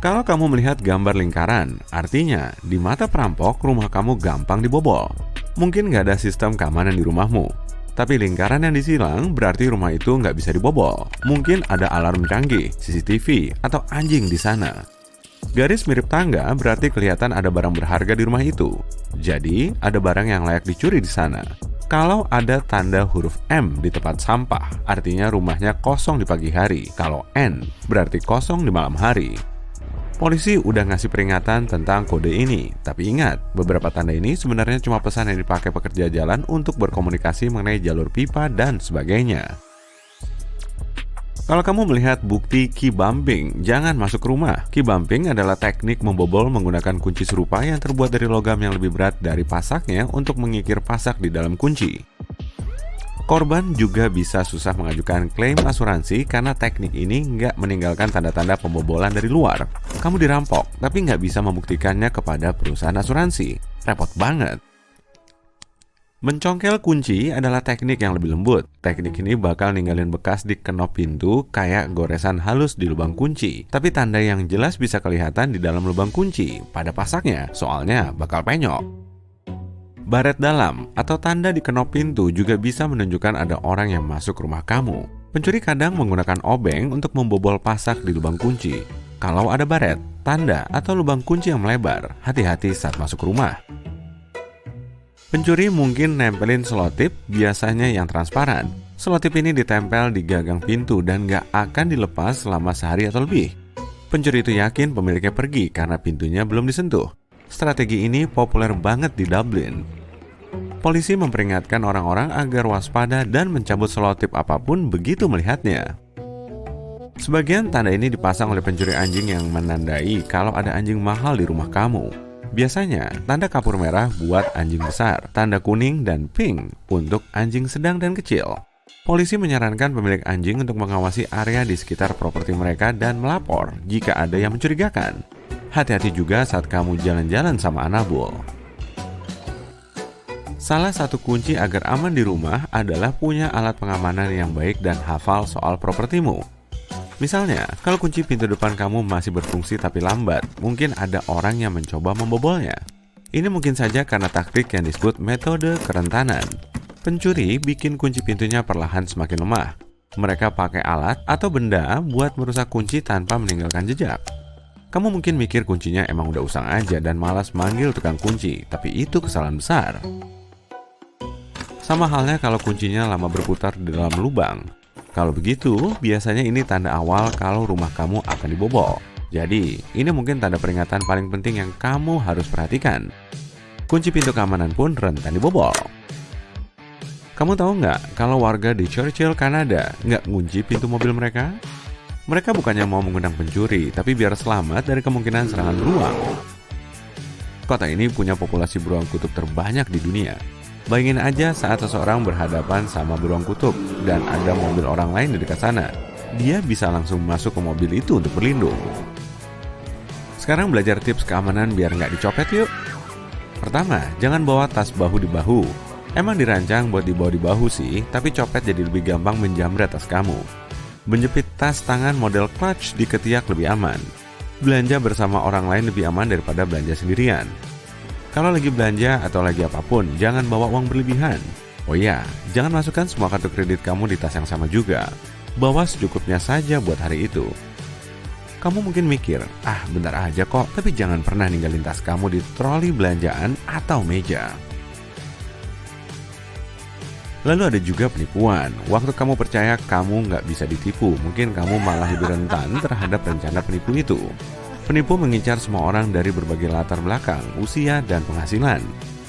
Kalau kamu melihat gambar lingkaran, artinya di mata perampok rumah kamu gampang dibobol. Mungkin nggak ada sistem keamanan di rumahmu, tapi lingkaran yang disilang berarti rumah itu nggak bisa dibobol. Mungkin ada alarm canggih, CCTV, atau anjing di sana. Garis mirip tangga berarti kelihatan ada barang berharga di rumah itu. Jadi, ada barang yang layak dicuri di sana. Kalau ada tanda huruf M di tempat sampah, artinya rumahnya kosong di pagi hari. Kalau N, berarti kosong di malam hari. Polisi udah ngasih peringatan tentang kode ini, tapi ingat, beberapa tanda ini sebenarnya cuma pesan yang dipakai pekerja jalan untuk berkomunikasi mengenai jalur pipa dan sebagainya. Kalau kamu melihat bukti key bumping, jangan masuk rumah. Key bumping adalah teknik membobol menggunakan kunci serupa yang terbuat dari logam yang lebih berat dari pasaknya untuk mengikir pasak di dalam kunci. Korban juga bisa susah mengajukan klaim asuransi karena teknik ini nggak meninggalkan tanda-tanda pembobolan dari luar. Kamu dirampok, tapi nggak bisa membuktikannya kepada perusahaan asuransi. Repot banget. Mencongkel kunci adalah teknik yang lebih lembut. Teknik ini bakal ninggalin bekas di kenop pintu kayak goresan halus di lubang kunci. Tapi tanda yang jelas bisa kelihatan di dalam lubang kunci pada pasaknya, soalnya bakal penyok. Baret dalam atau tanda di kenop pintu juga bisa menunjukkan ada orang yang masuk rumah kamu. Pencuri kadang menggunakan obeng untuk membobol pasak di lubang kunci. Kalau ada baret, tanda, atau lubang kunci yang melebar, hati-hati saat masuk rumah. Pencuri mungkin nempelin selotip, biasanya yang transparan. Selotip ini ditempel di gagang pintu dan nggak akan dilepas selama sehari atau lebih. Pencuri itu yakin pemiliknya pergi karena pintunya belum disentuh. Strategi ini populer banget di Dublin. Polisi memperingatkan orang-orang agar waspada dan mencabut selotip apapun begitu melihatnya. Sebagian tanda ini dipasang oleh pencuri anjing yang menandai kalau ada anjing mahal di rumah kamu. Biasanya, tanda kapur merah buat anjing besar, tanda kuning dan pink untuk anjing sedang dan kecil. Polisi menyarankan pemilik anjing untuk mengawasi area di sekitar properti mereka dan melapor jika ada yang mencurigakan. Hati-hati juga saat kamu jalan-jalan sama Anabul. Salah satu kunci agar aman di rumah adalah punya alat pengamanan yang baik dan hafal soal propertimu. Misalnya, kalau kunci pintu depan kamu masih berfungsi tapi lambat, mungkin ada orang yang mencoba membobolnya. Ini mungkin saja karena taktik yang disebut metode kerentanan. Pencuri bikin kunci pintunya perlahan semakin lemah. Mereka pakai alat atau benda buat merusak kunci tanpa meninggalkan jejak. Kamu mungkin mikir kuncinya emang udah usang aja dan malas manggil tukang kunci, tapi itu kesalahan besar. Sama halnya kalau kuncinya lama berputar di dalam lubang. Kalau begitu, biasanya ini tanda awal kalau rumah kamu akan dibobol. Jadi, ini mungkin tanda peringatan paling penting yang kamu harus perhatikan. Kunci pintu keamanan pun rentan dibobol. Kamu tahu nggak kalau warga di Churchill, Kanada nggak ngunci pintu mobil mereka? Mereka bukannya mau mengundang pencuri, tapi biar selamat dari kemungkinan serangan beruang. Kota ini punya populasi beruang kutub terbanyak di dunia. Bayangin aja saat seseorang berhadapan sama beruang kutub dan ada mobil orang lain di dekat sana. Dia bisa langsung masuk ke mobil itu untuk berlindung. Sekarang belajar tips keamanan biar nggak dicopet yuk. Pertama, jangan bawa tas bahu di bahu. Emang dirancang buat dibawa di bahu sih, tapi copet jadi lebih gampang menjamret tas kamu. Menjepit tas tangan model clutch di ketiak lebih aman. Belanja bersama orang lain lebih aman daripada belanja sendirian. Kalau lagi belanja atau lagi apapun, jangan bawa uang berlebihan. Oh iya, jangan masukkan semua kartu kredit kamu di tas yang sama juga. Bawa secukupnya saja buat hari itu. Kamu mungkin mikir, bentar aja kok, tapi jangan pernah ninggalin tas kamu di troli belanjaan atau meja. Lalu ada juga penipuan. Waktu kamu percaya kamu nggak bisa ditipu, mungkin kamu malah lebih rentan terhadap rencana penipu itu. Penipu mengincar semua orang dari berbagai latar belakang, usia, dan penghasilan.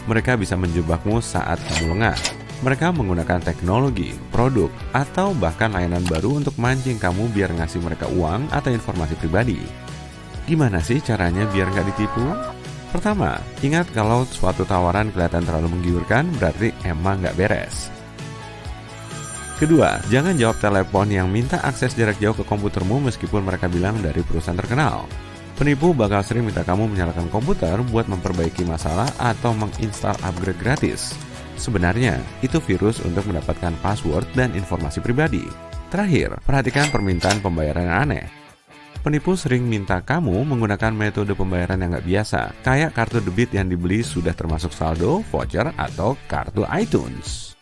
Mereka bisa menjebakmu saat kamu lengah. Mereka menggunakan teknologi, produk, atau bahkan layanan baru untuk mancing kamu biar ngasih mereka uang atau informasi pribadi. Gimana sih caranya biar nggak ditipu? Pertama, ingat kalau suatu tawaran kelihatan terlalu menggiurkan, berarti emang nggak beres. Kedua, jangan jawab telepon yang minta akses jarak jauh ke komputermu meskipun mereka bilang dari perusahaan terkenal. Penipu bakal sering minta kamu menyalakan komputer buat memperbaiki masalah atau menginstal upgrade gratis. Sebenarnya, itu virus untuk mendapatkan password dan informasi pribadi. Terakhir, perhatikan permintaan pembayaran yang aneh. Penipu sering minta kamu menggunakan metode pembayaran yang nggak biasa, kayak kartu debit yang dibeli sudah termasuk saldo, voucher, atau kartu iTunes.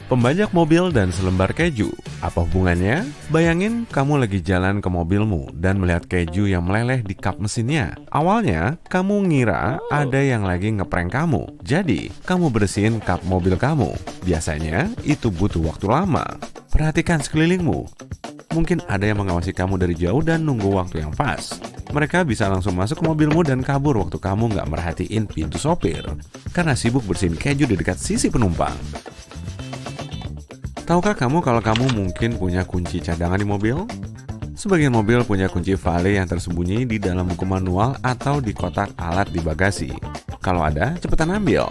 Pembajak mobil dan selembar keju, apa hubungannya? Bayangin kamu lagi jalan ke mobilmu dan melihat keju yang meleleh di kap mesinnya. Awalnya, kamu ngira ada yang lagi ngeprank kamu. Jadi, kamu bersihin kap mobil kamu. Biasanya, itu butuh waktu lama. Perhatikan sekelilingmu. Mungkin ada yang mengawasi kamu dari jauh dan nunggu waktu yang pas. Mereka bisa langsung masuk ke mobilmu dan kabur waktu kamu nggak merhatiin pintu sopir. Karena sibuk bersihin keju di dekat sisi penumpang. Tahukah kamu kalau kamu mungkin punya kunci cadangan di mobil? Sebagian mobil punya kunci vale yang tersembunyi di dalam buku manual atau di kotak alat di bagasi. Kalau ada, cepetan ambil.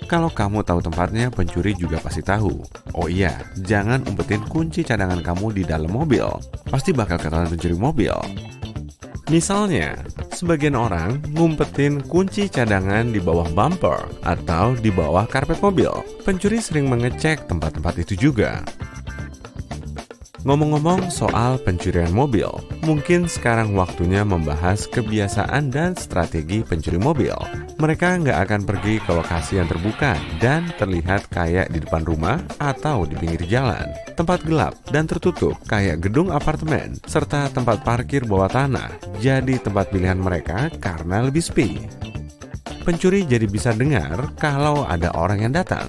Kalau kamu tahu tempatnya, pencuri juga pasti tahu. Oh iya, jangan umpetin kunci cadangan kamu di dalam mobil. Pasti bakal ketahuan pencuri mobil. Misalnya, sebagian orang ngumpetin kunci cadangan di bawah bumper atau di bawah karpet mobil. Pencuri sering mengecek tempat-tempat itu juga. Ngomong-ngomong soal pencurian mobil, mungkin sekarang waktunya membahas kebiasaan dan strategi pencuri mobil. Mereka nggak akan pergi ke lokasi yang terbuka dan terlihat kayak di depan rumah atau di pinggir jalan. Tempat gelap dan tertutup kayak gedung apartemen, serta tempat parkir bawah tanah jadi tempat pilihan mereka karena lebih sepi. Pencuri jadi bisa dengar kalau ada orang yang datang.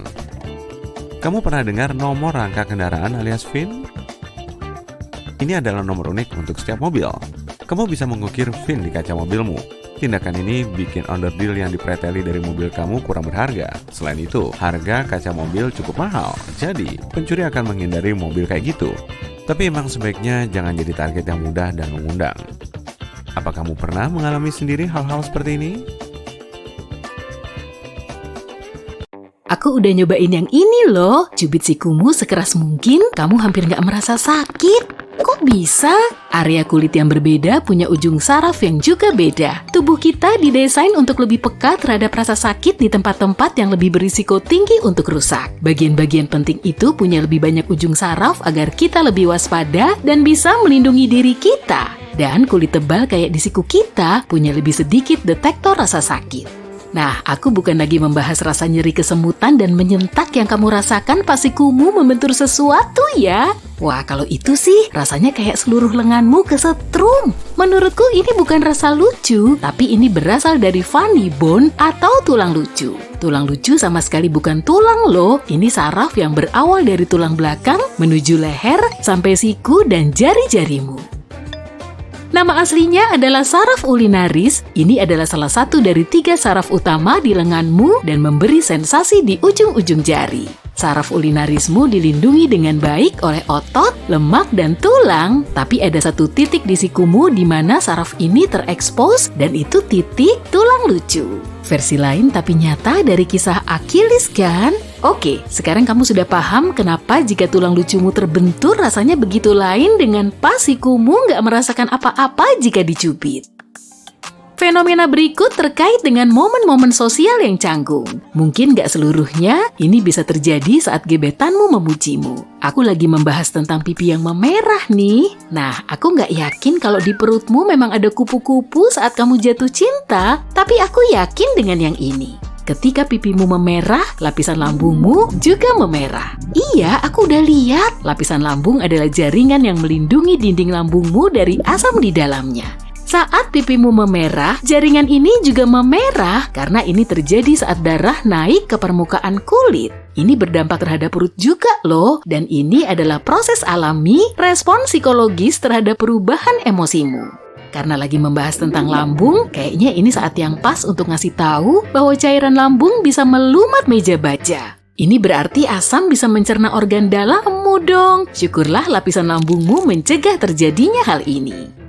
Kamu pernah dengar nomor rangka kendaraan alias VIN? Ini adalah nomor unik untuk setiap mobil. Kamu bisa mengukir VIN di kaca mobilmu. Tindakan ini bikin onderdil yang dipreteli dari mobil kamu kurang berharga. Selain itu, harga kaca mobil cukup mahal. Jadi, pencuri akan menghindari mobil kayak gitu. Tapi emang sebaiknya jangan jadi target yang mudah dan mengundang. Apa kamu pernah mengalami sendiri hal-hal seperti ini? Aku udah nyobain yang ini loh. Cubit sikumu sekeras mungkin, kamu hampir nggak merasa sakit. Kok bisa? Area kulit yang berbeda punya ujung saraf yang juga beda. Tubuh kita didesain untuk lebih peka terhadap rasa sakit di tempat-tempat yang lebih berisiko tinggi untuk rusak. Bagian-bagian penting itu punya lebih banyak ujung saraf agar kita lebih waspada dan bisa melindungi diri kita. Dan kulit tebal kayak di siku kita punya lebih sedikit detektor rasa sakit. Nah, aku bukan lagi membahas rasa nyeri kesemutan dan menyentak yang kamu rasakan pas sikumu membentur sesuatu ya. Wah, kalau itu sih rasanya kayak seluruh lenganmu kesetrum. Menurutku ini bukan rasa lucu, tapi ini berasal dari funny bone atau tulang lucu. Tulang lucu sama sekali bukan tulang loh. Ini saraf yang berawal dari tulang belakang menuju leher sampai siku dan jari-jarimu. Nama aslinya adalah saraf ulinaris. Ini adalah salah satu dari 3 saraf utama di lenganmu dan memberi sensasi di ujung-ujung jari. Saraf ulinarismu dilindungi dengan baik oleh otot, lemak, dan tulang. Tapi ada satu titik di sikumu di mana saraf ini terekspos dan itu titik tulang lucu. Versi lain tapi nyata dari kisah Achilles kan? Oke, sekarang kamu sudah paham kenapa jika tulang lucumu terbentur rasanya begitu lain dengan pas sikumu nggak merasakan apa-apa jika dicubit. Fenomena berikut terkait dengan momen-momen sosial yang canggung. Mungkin gak seluruhnya, ini bisa terjadi saat gebetanmu memujimu. Aku lagi membahas tentang pipi yang memerah nih. Nah, aku gak yakin kalau di perutmu memang ada kupu-kupu saat kamu jatuh cinta, tapi aku yakin dengan yang ini. Ketika pipimu memerah, lapisan lambungmu juga memerah. Iya, aku udah lihat. Lapisan lambung adalah jaringan yang melindungi dinding lambungmu dari asam di dalamnya. Saat pipimu memerah, jaringan ini juga memerah karena ini terjadi saat darah naik ke permukaan kulit. Ini berdampak terhadap perut juga loh, dan ini adalah proses alami respon psikologis terhadap perubahan emosimu. Karena lagi membahas tentang lambung, kayaknya ini saat yang pas untuk ngasih tahu bahwa cairan lambung bisa melumat meja baja. Ini berarti asam bisa mencerna organ dalammu dong. Syukurlah lapisan lambungmu mencegah terjadinya hal ini.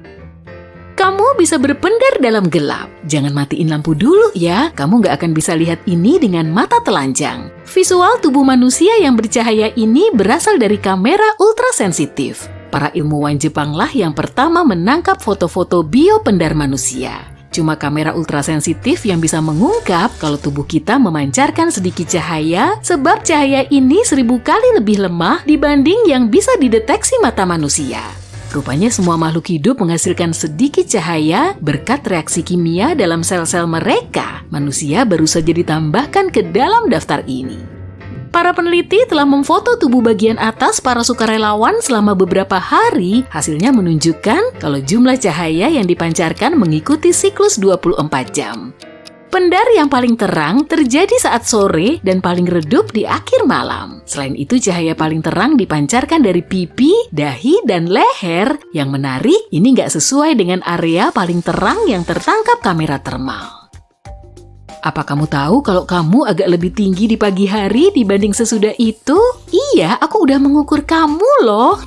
Kamu bisa berpendar dalam gelap. Jangan matiin lampu dulu ya, kamu nggak akan bisa lihat ini dengan mata telanjang. Visual tubuh manusia yang bercahaya ini berasal dari kamera ultrasensitif. Para ilmuwan Jepanglah yang pertama menangkap foto-foto biopendar manusia. Cuma kamera ultrasensitif yang bisa mengungkap kalau tubuh kita memancarkan sedikit cahaya, sebab cahaya ini 1000 kali lebih lemah dibanding yang bisa dideteksi mata manusia. Rupanya semua makhluk hidup menghasilkan sedikit cahaya berkat reaksi kimia dalam sel-sel mereka. Manusia baru saja ditambahkan ke dalam daftar ini. Para peneliti telah memfoto tubuh bagian atas para sukarelawan selama beberapa hari. Hasilnya menunjukkan kalau jumlah cahaya yang dipancarkan mengikuti siklus 24 jam. Pendar yang paling terang terjadi saat sore dan paling redup di akhir malam. Selain itu, cahaya paling terang dipancarkan dari pipi, dahi, dan leher. Yang menarik, ini nggak sesuai dengan area paling terang yang tertangkap kamera termal. Apa kamu tahu kalau kamu agak lebih tinggi di pagi hari dibanding sesudah itu? Iya, aku udah mengukur kamu loh.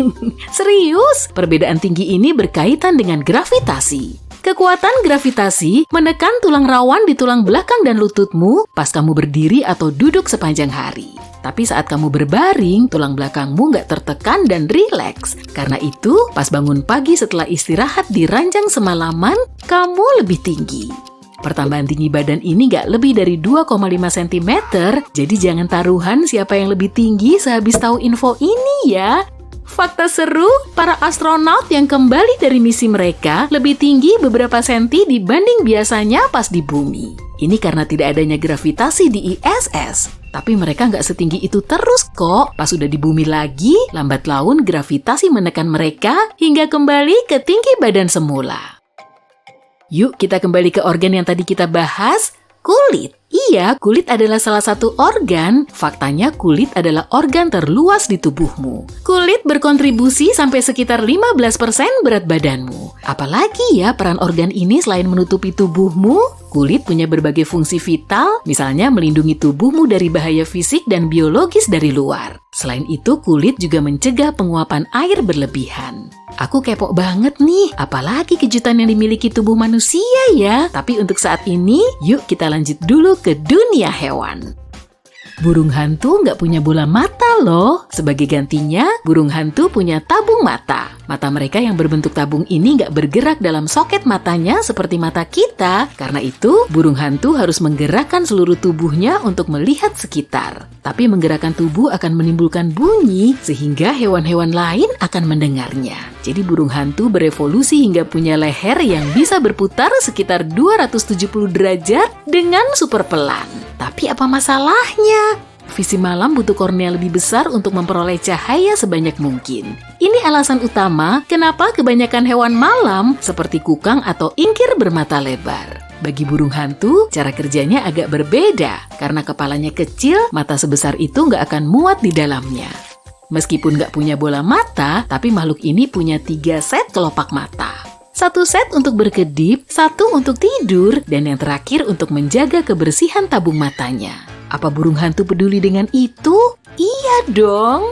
Serius, perbedaan tinggi ini berkaitan dengan gravitasi. Kekuatan gravitasi menekan tulang rawan di tulang belakang dan lututmu pas kamu berdiri atau duduk sepanjang hari. Tapi saat kamu berbaring, tulang belakangmu nggak tertekan dan rileks. Karena itu, pas bangun pagi setelah istirahat di ranjang semalaman, kamu lebih tinggi. Pertambahan tinggi badan ini nggak lebih dari 2,5 cm, jadi jangan taruhan siapa yang lebih tinggi sehabis tahu info ini ya. Fakta seru, para astronot yang kembali dari misi mereka lebih tinggi beberapa senti dibanding biasanya pas di bumi. Ini karena tidak adanya gravitasi di ISS. Tapi mereka nggak setinggi itu terus kok. Pas sudah di bumi lagi, lambat laun gravitasi menekan mereka hingga kembali ke tinggi badan semula. Yuk kita kembali ke organ yang tadi kita bahas, kulit. Iya, kulit adalah salah satu organ. Faktanya kulit adalah organ terluas di tubuhmu. Kulit berkontribusi sampai sekitar 15% berat badanmu. Apalagi ya peran organ ini selain menutupi tubuhmu? Kulit punya berbagai fungsi vital, misalnya melindungi tubuhmu dari bahaya fisik dan biologis dari luar. Selain itu, kulit juga mencegah penguapan air berlebihan. Aku kepo banget nih, apalagi kejutan yang dimiliki tubuh manusia ya. Tapi untuk saat ini, yuk kita lanjut dulu ke dunia hewan. Burung hantu nggak punya bola mata loh. Sebagai gantinya, burung hantu punya tabung mata. Mata mereka yang berbentuk tabung ini nggak bergerak dalam soket matanya seperti mata kita. Karena itu, burung hantu harus menggerakkan seluruh tubuhnya untuk melihat sekitar. Tapi menggerakkan tubuh akan menimbulkan bunyi, sehingga hewan-hewan lain akan mendengarnya. Jadi burung hantu berevolusi hingga punya leher yang bisa berputar sekitar 270 derajat dengan super pelan. Tapi apa masalahnya? Visi malam butuh kornea lebih besar untuk memperoleh cahaya sebanyak mungkin. Ini alasan utama kenapa kebanyakan hewan malam seperti kukang atau ingkir bermata lebar. Bagi burung hantu, cara kerjanya agak berbeda. Karena kepalanya kecil, mata sebesar itu nggak akan muat di dalamnya. Meskipun nggak punya bola mata, tapi makhluk ini punya 3 set kelopak mata. 1 set untuk berkedip, 1 untuk tidur, dan yang terakhir untuk menjaga kebersihan tabung matanya. Apa burung hantu peduli dengan itu? Iya dong.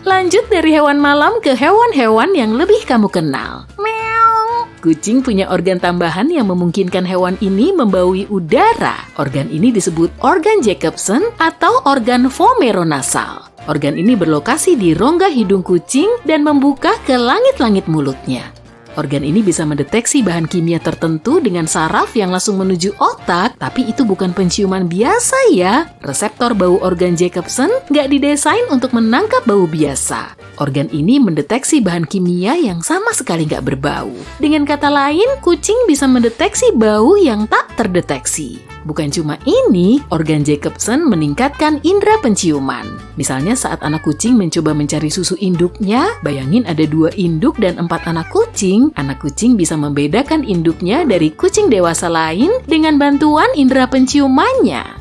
Lanjut dari hewan malam ke hewan-hewan yang lebih kamu kenal. Meow. Kucing punya organ tambahan yang memungkinkan hewan ini membaui udara. Organ ini disebut organ Jacobson atau organ vomeronasal. Organ ini berlokasi di rongga hidung kucing dan membuka ke langit-langit mulutnya. Organ ini bisa mendeteksi bahan kimia tertentu dengan saraf yang langsung menuju otak, tapi itu bukan penciuman biasa ya. Reseptor bau organ Jacobson nggak didesain untuk menangkap bau biasa. Organ ini mendeteksi bahan kimia yang sama sekali nggak berbau. Dengan kata lain, kucing bisa mendeteksi bau yang tak terdeteksi. Bukan cuma ini, organ Jacobson meningkatkan indera penciuman. Misalnya saat anak kucing mencoba mencari susu induknya, bayangin ada 2 induk dan 4 anak kucing bisa membedakan induknya dari kucing dewasa lain dengan bantuan indera penciumannya.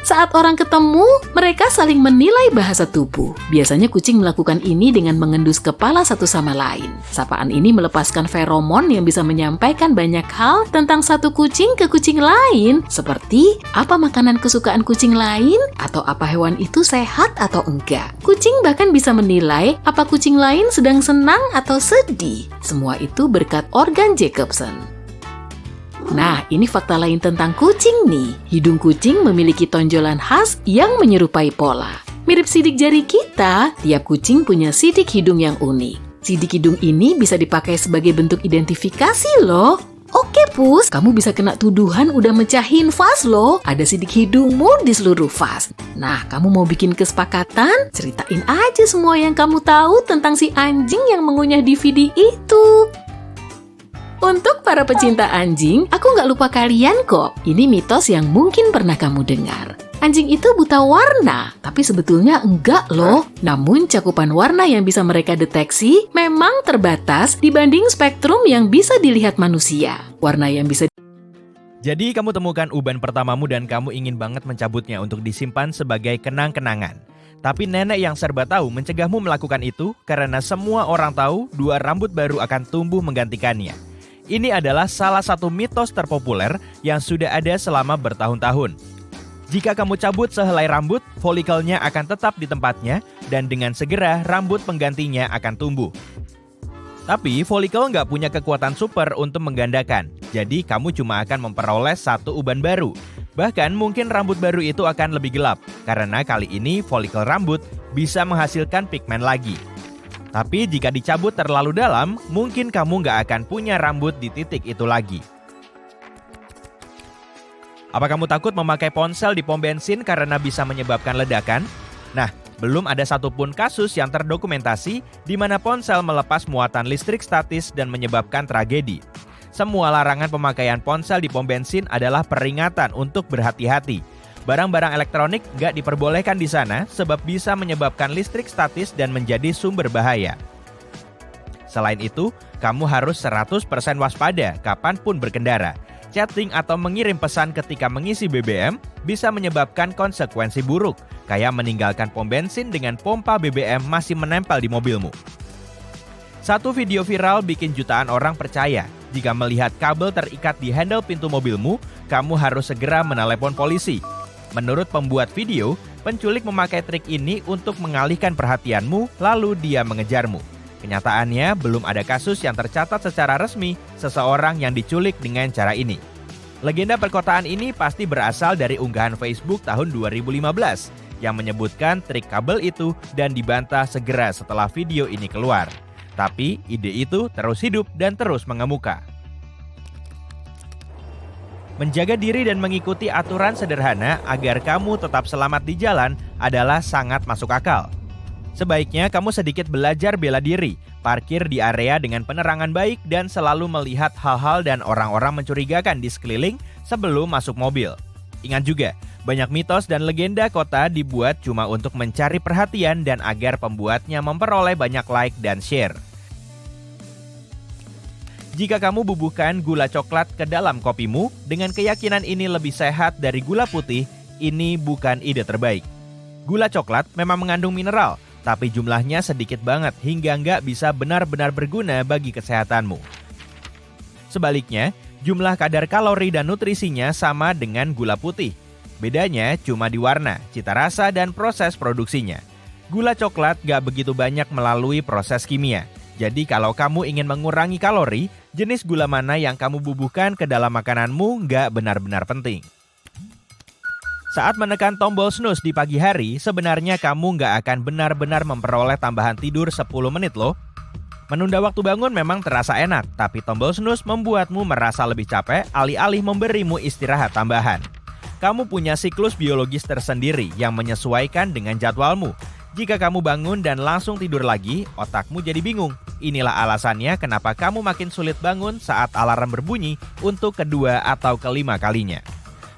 Saat orang ketemu, mereka saling menilai bahasa tubuh. Biasanya kucing melakukan ini dengan mengendus kepala satu sama lain. Sapaan ini melepaskan feromon yang bisa menyampaikan banyak hal tentang satu kucing ke kucing lain, seperti apa makanan kesukaan kucing lain, atau apa hewan itu sehat atau enggak. Kucing bahkan bisa menilai apa kucing lain sedang senang atau sedih. Semua itu berkat organ Jacobson. Nah, ini fakta lain tentang kucing nih. Hidung kucing memiliki tonjolan khas yang menyerupai pola. Mirip sidik jari kita, tiap kucing punya sidik hidung yang unik. Sidik hidung ini bisa dipakai sebagai bentuk identifikasi loh. Oke Pus, kamu bisa kena tuduhan udah mecahin vas loh. Ada sidik hidungmu di seluruh vas. Nah, kamu mau bikin kesepakatan? Ceritain aja semua yang kamu tahu tentang si anjing yang mengunyah DVD itu. Untuk para pecinta anjing, aku nggak lupa kalian kok. Ini mitos yang mungkin pernah kamu dengar. Anjing itu buta warna, tapi sebetulnya enggak loh. Namun cakupan warna yang bisa mereka deteksi memang terbatas dibanding spektrum yang bisa dilihat manusia. Warna yang bisa Jadi kamu temukan uban pertamamu dan kamu ingin banget mencabutnya untuk disimpan sebagai kenang-kenangan. Tapi nenek yang serba tahu mencegahmu melakukan itu karena semua orang tahu 2 rambut baru akan tumbuh menggantikannya. Ini adalah salah satu mitos terpopuler yang sudah ada selama bertahun-tahun. Jika kamu cabut sehelai rambut, folikelnya akan tetap di tempatnya dan dengan segera rambut penggantinya akan tumbuh. Tapi folikel nggak punya kekuatan super untuk menggandakan, jadi kamu cuma akan memperoleh 1 uban baru. Bahkan mungkin rambut baru itu akan lebih gelap, karena kali ini folikel rambut bisa menghasilkan pigmen lagi. Tapi jika dicabut terlalu dalam, mungkin kamu nggak akan punya rambut di titik itu lagi. Apa kamu takut memakai ponsel di pom bensin karena bisa menyebabkan ledakan? Nah, belum ada satupun kasus yang terdokumentasi di mana ponsel melepas muatan listrik statis dan menyebabkan tragedi. Semua larangan pemakaian ponsel di pom bensin adalah peringatan untuk berhati-hati. Barang-barang elektronik nggak diperbolehkan di sana sebab bisa menyebabkan listrik statis dan menjadi sumber bahaya. Selain itu, kamu harus 100% waspada kapanpun berkendara. Chatting atau mengirim pesan ketika mengisi BBM bisa menyebabkan konsekuensi buruk, kayak meninggalkan pom bensin dengan pompa BBM masih menempel di mobilmu. Satu video viral bikin jutaan orang percaya, jika melihat kabel terikat di handle pintu mobilmu, kamu harus segera menelepon polisi. Menurut pembuat video, penculik memakai trik ini untuk mengalihkan perhatianmu, lalu dia mengejarmu. Kenyataannya, belum ada kasus yang tercatat secara resmi seseorang yang diculik dengan cara ini. Legenda perkotaan ini pasti berasal dari unggahan Facebook tahun 2015 yang menyebutkan trik kabel itu dan dibantah segera setelah video ini keluar. Tapi ide itu terus hidup dan terus mengemuka. Menjaga diri dan mengikuti aturan sederhana agar kamu tetap selamat di jalan adalah sangat masuk akal. Sebaiknya kamu sedikit belajar bela diri, parkir di area dengan penerangan baik dan selalu melihat hal-hal dan orang-orang mencurigakan di sekeliling sebelum masuk mobil. Ingat juga, banyak mitos dan legenda kota dibuat cuma untuk mencari perhatian dan agar pembuatnya memperoleh banyak like dan share. Jika kamu bubuhkan gula coklat ke dalam kopimu, dengan keyakinan ini lebih sehat dari gula putih, ini bukan ide terbaik. Gula coklat memang mengandung mineral, tapi jumlahnya sedikit banget hingga nggak bisa benar-benar berguna bagi kesehatanmu. Sebaliknya, jumlah kadar kalori dan nutrisinya sama dengan gula putih. Bedanya cuma di warna, cita rasa, dan proses produksinya. Gula coklat gak begitu banyak melalui proses kimia. Jadi kalau kamu ingin mengurangi kalori, jenis gula mana yang kamu bubuhkan ke dalam makananmu gak benar-benar penting. Saat menekan tombol snooze di pagi hari, sebenarnya kamu gak akan benar-benar memperoleh tambahan tidur 10 menit loh. Menunda waktu bangun memang terasa enak, tapi tombol snooze membuatmu merasa lebih capek alih-alih memberimu istirahat tambahan. Kamu punya siklus biologis tersendiri yang menyesuaikan dengan jadwalmu. Jika kamu bangun dan langsung tidur lagi, otakmu jadi bingung. Inilah alasannya kenapa kamu makin sulit bangun saat alarm berbunyi untuk kedua atau kelima kalinya.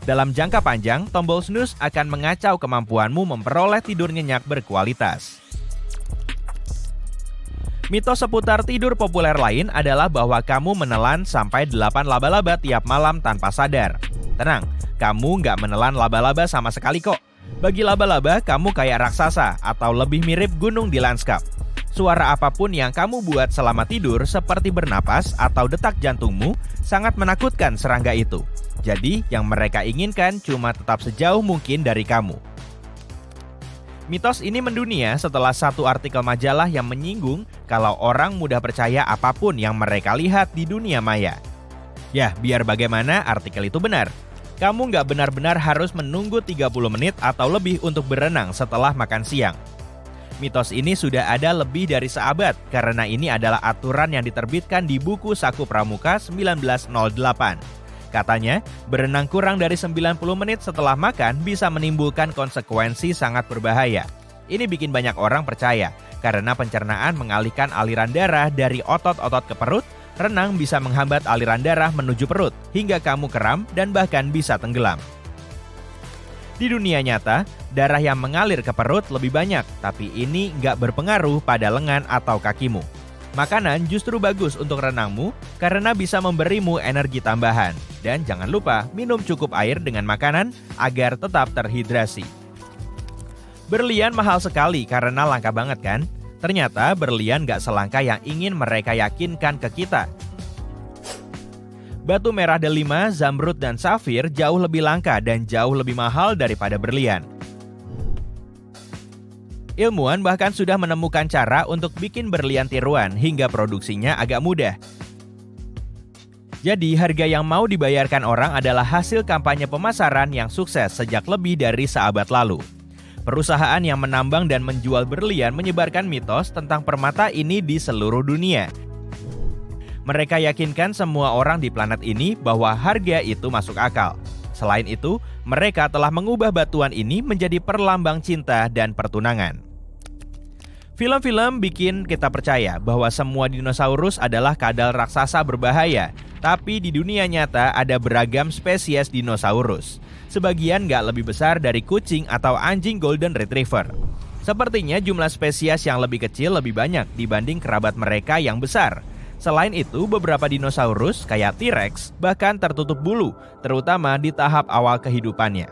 Dalam jangka panjang, tombol snooze akan mengacau kemampuanmu memperoleh tidur nyenyak berkualitas. Mitos seputar tidur populer lain adalah bahwa kamu menelan sampai 8 laba-laba tiap malam tanpa sadar. Tenang, kamu nggak menelan laba-laba sama sekali kok. Bagi laba-laba, kamu kayak raksasa atau lebih mirip gunung di lanskap. Suara apapun yang kamu buat selama tidur seperti bernapas atau detak jantungmu sangat menakutkan serangga itu. Jadi, yang mereka inginkan cuma tetap sejauh mungkin dari kamu. Mitos ini mendunia setelah satu artikel majalah yang menyinggung kalau orang mudah percaya apapun yang mereka lihat di dunia maya. Ya, biar bagaimana artikel itu benar. Kamu nggak benar-benar harus menunggu 30 menit atau lebih untuk berenang setelah makan siang. Mitos ini sudah ada lebih dari seabad karena ini adalah aturan yang diterbitkan di buku Saku Pramuka 1908. Katanya, berenang kurang dari 90 menit setelah makan bisa menimbulkan konsekuensi sangat berbahaya. Ini bikin banyak orang percaya karena pencernaan mengalihkan aliran darah dari otot-otot ke perut. Renang bisa menghambat aliran darah menuju perut, hingga kamu kram dan bahkan bisa tenggelam. Di dunia nyata, darah yang mengalir ke perut lebih banyak, tapi ini nggak berpengaruh pada lengan atau kakimu. Makanan justru bagus untuk renangmu karena bisa memberimu energi tambahan. Dan jangan lupa minum cukup air dengan makanan agar tetap terhidrasi. Berlian mahal sekali karena langka banget kan? Ternyata berlian gak selangka yang ingin mereka yakinkan ke kita. Batu merah delima, zamrud, dan safir jauh lebih langka dan jauh lebih mahal daripada berlian. Ilmuwan bahkan sudah menemukan cara untuk bikin berlian tiruan hingga produksinya agak mudah. Jadi harga yang mau dibayarkan orang adalah hasil kampanye pemasaran yang sukses sejak lebih dari seabad lalu. Perusahaan yang menambang dan menjual berlian menyebarkan mitos tentang permata ini di seluruh dunia. Mereka yakinkan semua orang di planet ini bahwa harga itu masuk akal. Selain itu, mereka telah mengubah batuan ini menjadi perlambang cinta dan pertunangan. Film-film bikin kita percaya bahwa semua dinosaurus adalah kadal raksasa berbahaya, tapi di dunia nyata ada beragam spesies dinosaurus. Sebagian nggak lebih besar dari kucing atau anjing golden retriever. Sepertinya jumlah spesies yang lebih kecil lebih banyak dibanding kerabat mereka yang besar. Selain itu, beberapa dinosaurus kayak T-Rex bahkan tertutup bulu, terutama di tahap awal kehidupannya.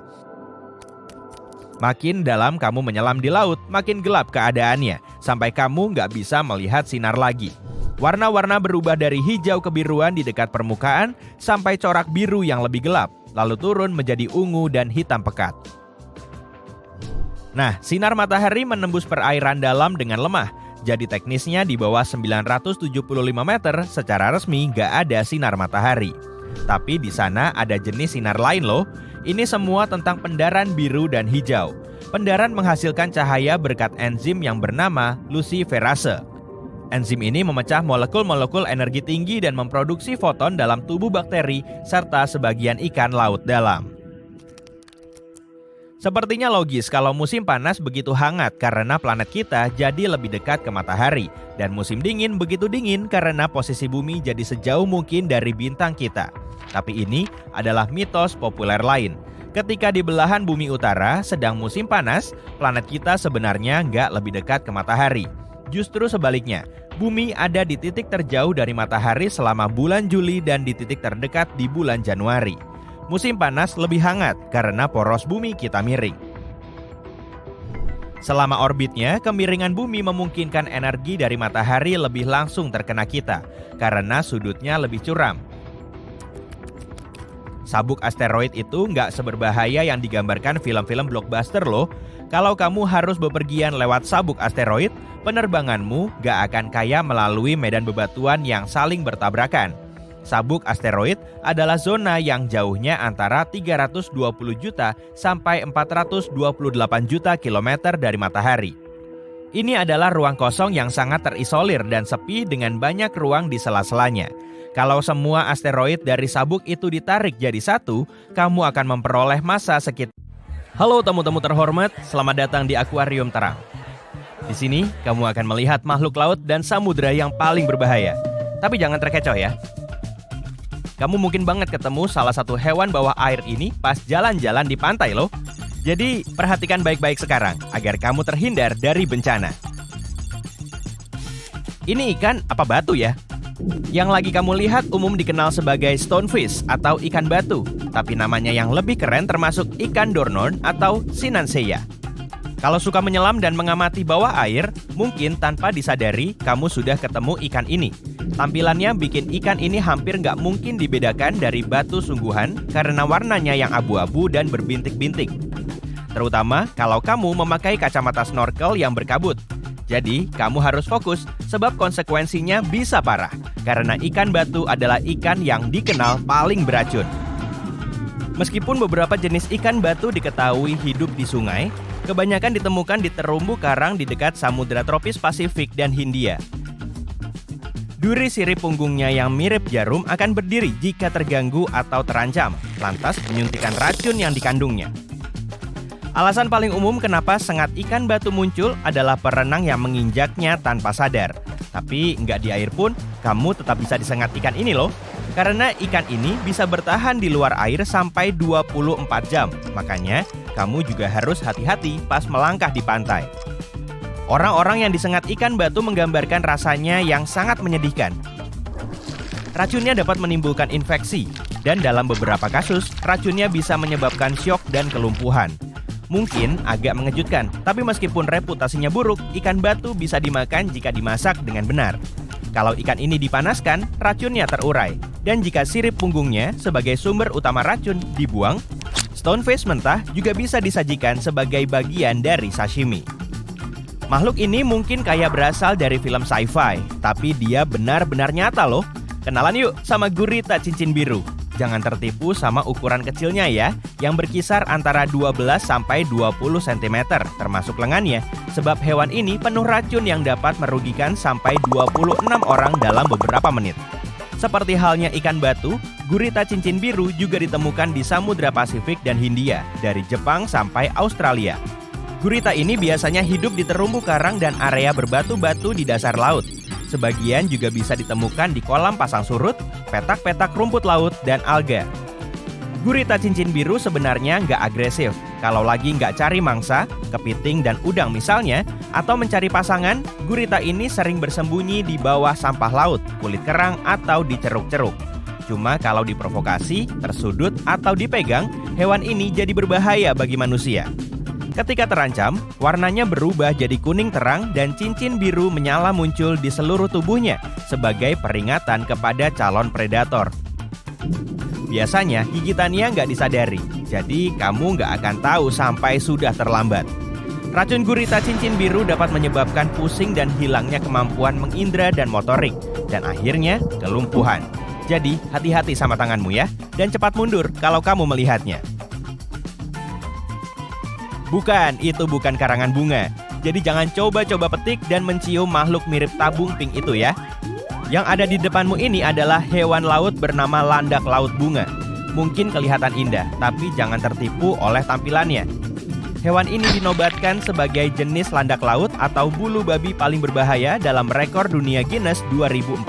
Makin dalam kamu menyelam di laut, makin gelap keadaannya, sampai kamu nggak bisa melihat sinar lagi. Warna-warna berubah dari hijau kebiruan di dekat permukaan sampai corak biru yang lebih gelap, lalu turun menjadi ungu dan hitam pekat. Nah, sinar matahari menembus perairan dalam dengan lemah. Jadi teknisnya di bawah 975 meter secara resmi nggak ada sinar matahari. Tapi di sana ada jenis sinar lain loh. Ini semua tentang pendaran biru dan hijau. Pendaran menghasilkan cahaya berkat enzim yang bernama luciferase. Enzim ini memecah molekul-molekul energi tinggi dan memproduksi foton dalam tubuh bakteri serta sebagian ikan laut dalam. Sepertinya logis kalau musim panas begitu hangat karena planet kita jadi lebih dekat ke matahari, dan musim dingin begitu dingin karena posisi bumi jadi sejauh mungkin dari bintang kita. Tapi ini adalah mitos populer lain. Ketika di belahan bumi utara sedang musim panas, planet kita sebenarnya nggak lebih dekat ke matahari. Justru sebaliknya, bumi ada di titik terjauh dari matahari selama bulan Juli dan di titik terdekat di bulan Januari. Musim panas lebih hangat karena poros bumi kita miring. Selama orbitnya, kemiringan bumi memungkinkan energi dari matahari lebih langsung terkena kita karena sudutnya lebih curam. Sabuk asteroid itu nggak seberbahaya yang digambarkan film-film blockbuster loh. Kalau kamu harus bepergian lewat sabuk asteroid, penerbanganmu nggak akan kaya melalui medan bebatuan yang saling bertabrakan. Sabuk asteroid adalah zona yang jauhnya antara 320 juta sampai 428 juta kilometer dari matahari. Ini adalah ruang kosong yang sangat terisolir dan sepi dengan banyak ruang di sela-selanya. Kalau semua asteroid dari sabuk itu ditarik jadi satu, kamu akan memperoleh massa sekitar... Halo tamu-tamu terhormat, selamat datang di Akuarium Terang. Di sini, kamu akan melihat makhluk laut dan samudera yang paling berbahaya. Tapi jangan terkecoh ya. Kamu mungkin banget ketemu salah satu hewan bawah air ini pas jalan-jalan di pantai loh. Jadi, perhatikan baik-baik sekarang agar kamu terhindar dari bencana. Ini ikan apa batu ya? Yang lagi kamu lihat umum dikenal sebagai stonefish atau ikan batu, tapi namanya yang lebih keren termasuk ikan dornorn atau sinanseya. Kalau suka menyelam dan mengamati bawah air, mungkin tanpa disadari kamu sudah ketemu ikan ini. Tampilannya bikin ikan ini hampir nggak mungkin dibedakan dari batu sungguhan karena warnanya yang abu-abu dan berbintik-bintik. Terutama kalau kamu memakai kacamata snorkel yang berkabut. Jadi, kamu harus fokus sebab konsekuensinya bisa parah. Karena ikan batu adalah ikan yang dikenal paling beracun. Meskipun beberapa jenis ikan batu diketahui hidup di sungai, kebanyakan ditemukan di terumbu karang di dekat Samudra Tropis Pasifik dan Hindia. Duri sirip punggungnya yang mirip jarum akan berdiri jika terganggu atau terancam, lantas menyuntikkan racun yang dikandungnya. Alasan paling umum kenapa sengat ikan batu muncul adalah perenang yang menginjaknya tanpa sadar. Tapi nggak di air pun, kamu tetap bisa disengat ikan ini loh. Karena ikan ini bisa bertahan di luar air sampai 24 jam. Makanya, kamu juga harus hati-hati pas melangkah di pantai. Orang-orang yang disengat ikan batu menggambarkan rasanya yang sangat menyedihkan. Racunnya dapat menimbulkan infeksi, dan dalam beberapa kasus, racunnya bisa menyebabkan syok dan kelumpuhan. Mungkin agak mengejutkan, tapi meskipun reputasinya buruk, ikan batu bisa dimakan jika dimasak dengan benar. Kalau ikan ini dipanaskan, racunnya terurai. Dan jika sirip punggungnya sebagai sumber utama racun dibuang, stonefish mentah juga bisa disajikan sebagai bagian dari sashimi. Makhluk ini mungkin kayak berasal dari film sci-fi, tapi dia benar-benar nyata loh. Kenalan yuk sama gurita cincin biru. Jangan tertipu sama ukuran kecilnya ya, yang berkisar antara 12 sampai 20 cm termasuk lengannya, sebab hewan ini penuh racun yang dapat merugikan sampai 26 orang dalam beberapa menit. Seperti halnya ikan batu, gurita cincin biru juga ditemukan di Samudra Pasifik dan Hindia, dari Jepang sampai Australia. Gurita ini biasanya hidup di terumbu karang dan area berbatu-batu di dasar laut. Sebagian juga bisa ditemukan di kolam pasang surut, petak-petak rumput laut, dan alga. Gurita cincin biru sebenarnya nggak agresif. Kalau lagi nggak cari mangsa, kepiting dan udang misalnya, atau mencari pasangan, gurita ini sering bersembunyi di bawah sampah laut, kulit kerang, atau di ceruk-ceruk. Cuma kalau diprovokasi, tersudut, atau dipegang, hewan ini jadi berbahaya bagi manusia. Ketika terancam, warnanya berubah jadi kuning terang dan cincin biru menyala muncul di seluruh tubuhnya sebagai peringatan kepada calon predator. Biasanya gigitannya nggak disadari, jadi kamu nggak akan tahu sampai sudah terlambat. Racun gurita cincin biru dapat menyebabkan pusing dan hilangnya kemampuan mengindra dan motorik, dan akhirnya kelumpuhan. Jadi hati-hati sama tanganmu ya, dan cepat mundur kalau kamu melihatnya. Bukan, itu bukan karangan bunga. Jadi jangan coba-coba petik dan mencium makhluk mirip tabung pink itu ya. Yang ada di depanmu ini adalah hewan laut bernama landak laut bunga. Mungkin kelihatan indah, tapi jangan tertipu oleh tampilannya. Hewan ini dinobatkan sebagai jenis landak laut atau bulu babi paling berbahaya dalam rekor dunia Guinness 2014.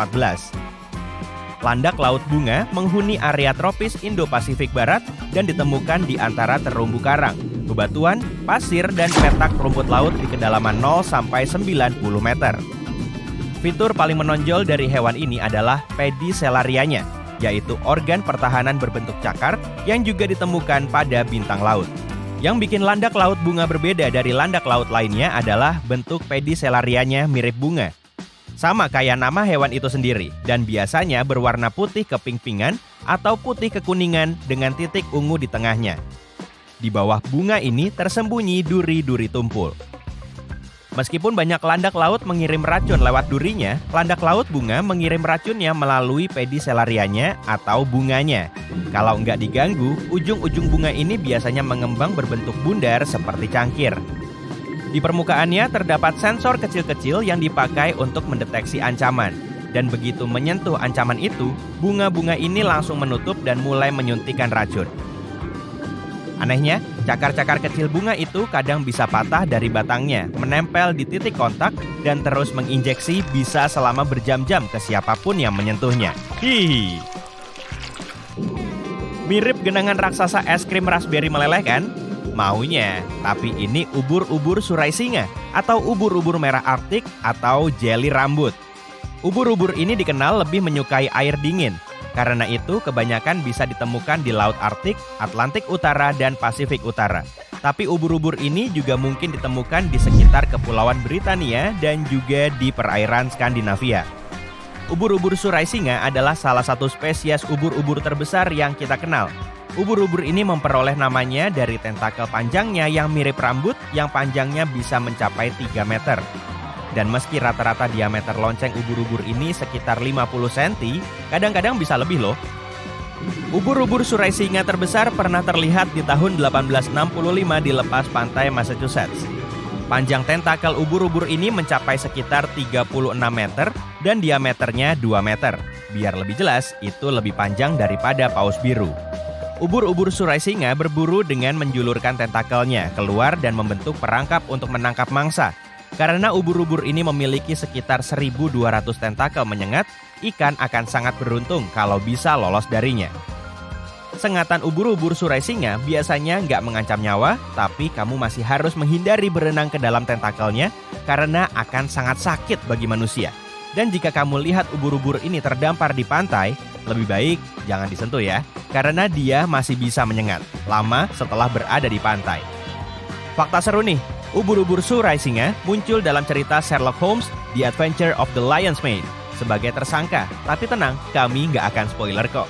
Landak laut bunga menghuni area tropis Indo-Pasifik Barat dan ditemukan di antara terumbu karang, bebatuan, pasir, dan petak rumput laut di kedalaman 0 sampai 90 meter. Fitur paling menonjol dari hewan ini adalah pedicellarianya, yaitu organ pertahanan berbentuk cakar yang juga ditemukan pada bintang laut. Yang bikin landak laut bunga berbeda dari landak laut lainnya adalah bentuk pedicellarianya mirip bunga. Sama kayak nama hewan itu sendiri, dan biasanya berwarna putih keping-pingan atau putih kekuningan dengan titik ungu di tengahnya. Di bawah bunga ini tersembunyi duri-duri tumpul. Meskipun banyak landak laut mengirim racun lewat durinya, landak laut bunga mengirim racunnya melalui pedicelarianya atau bunganya. Kalau nggak diganggu, ujung-ujung bunga ini biasanya mengembang berbentuk bundar seperti cangkir. Di permukaannya terdapat sensor kecil-kecil yang dipakai untuk mendeteksi ancaman. Dan begitu menyentuh ancaman itu, bunga-bunga ini langsung menutup dan mulai menyuntikkan racun. Anehnya, cakar-cakar kecil bunga itu kadang bisa patah dari batangnya, menempel di titik kontak, dan terus menginjeksi bisa selama berjam-jam ke siapapun yang menyentuhnya. Hihi. Mirip genangan raksasa es krim raspberry meleleh kan? Maunya, tapi ini ubur-ubur surai singa atau ubur-ubur merah Arktik atau jelly rambut. Ubur-ubur ini dikenal lebih menyukai air dingin. Karena itu kebanyakan bisa ditemukan di Laut Arktik, Atlantik Utara, dan Pasifik Utara. Tapi ubur-ubur ini juga mungkin ditemukan di sekitar Kepulauan Britania dan juga di perairan Skandinavia. Ubur-ubur surai singa adalah salah satu spesies ubur-ubur terbesar yang kita kenal. Ubur-ubur ini memperoleh namanya dari tentakel panjangnya yang mirip rambut yang panjangnya bisa mencapai 3 meter. Dan meski rata-rata diameter lonceng ubur-ubur ini sekitar 50 cm, kadang-kadang bisa lebih loh. Ubur-ubur surai singa terbesar pernah terlihat di tahun 1865 di lepas pantai Massachusetts. Panjang tentakel ubur-ubur ini mencapai sekitar 36 meter dan diameternya 2 meter. Biar lebih jelas, itu lebih panjang daripada paus biru. Ubur-ubur surai singa berburu dengan menjulurkan tentakelnya keluar dan membentuk perangkap untuk menangkap mangsa. Karena ubur-ubur ini memiliki sekitar 1.200 tentakel menyengat, ikan akan sangat beruntung kalau bisa lolos darinya. Sengatan ubur-ubur surai singa biasanya nggak mengancam nyawa, tapi kamu masih harus menghindari berenang ke dalam tentakelnya karena akan sangat sakit bagi manusia. Dan jika kamu lihat ubur-ubur ini terdampar di pantai, lebih baik jangan disentuh ya, karena dia masih bisa menyengat lama setelah berada di pantai. Fakta seru nih. Ubur-ubur surai singa muncul dalam cerita Sherlock Holmes, The Adventure of the Lion's Mane, sebagai tersangka. Tapi tenang, kami nggak akan spoiler kok.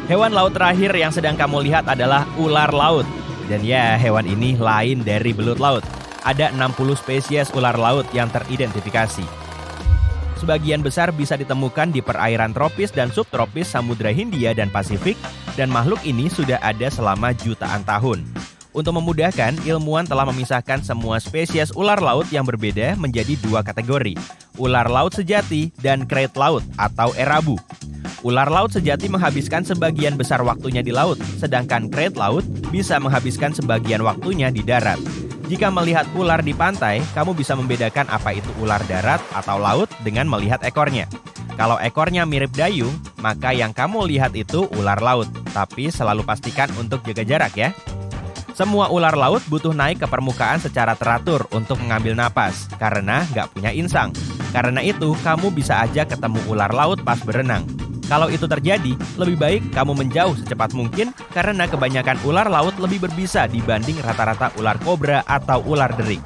Hewan laut terakhir yang sedang kamu lihat adalah ular laut. Dan ya, hewan ini lain dari belut laut. Ada 60 spesies ular laut yang teridentifikasi. Sebagian besar bisa ditemukan di perairan tropis dan subtropis Samudra Hindia dan Pasifik, dan makhluk ini sudah ada selama jutaan tahun. Untuk memudahkan, ilmuwan telah memisahkan semua spesies ular laut yang berbeda menjadi 2 kategori, ular laut sejati dan krait laut atau erabu. Ular laut sejati menghabiskan sebagian besar waktunya di laut, sedangkan krait laut bisa menghabiskan sebagian waktunya di darat. Jika melihat ular di pantai, kamu bisa membedakan apa itu ular darat atau laut dengan melihat ekornya. Kalau ekornya mirip dayung, maka yang kamu lihat itu ular laut, tapi selalu pastikan untuk jaga jarak ya. Semua ular laut butuh naik ke permukaan secara teratur untuk mengambil napas, karena nggak punya insang. Karena itu, kamu bisa aja ketemu ular laut pas berenang. Kalau itu terjadi, lebih baik kamu menjauh secepat mungkin, karena kebanyakan ular laut lebih berbisa dibanding rata-rata ular kobra atau ular derik.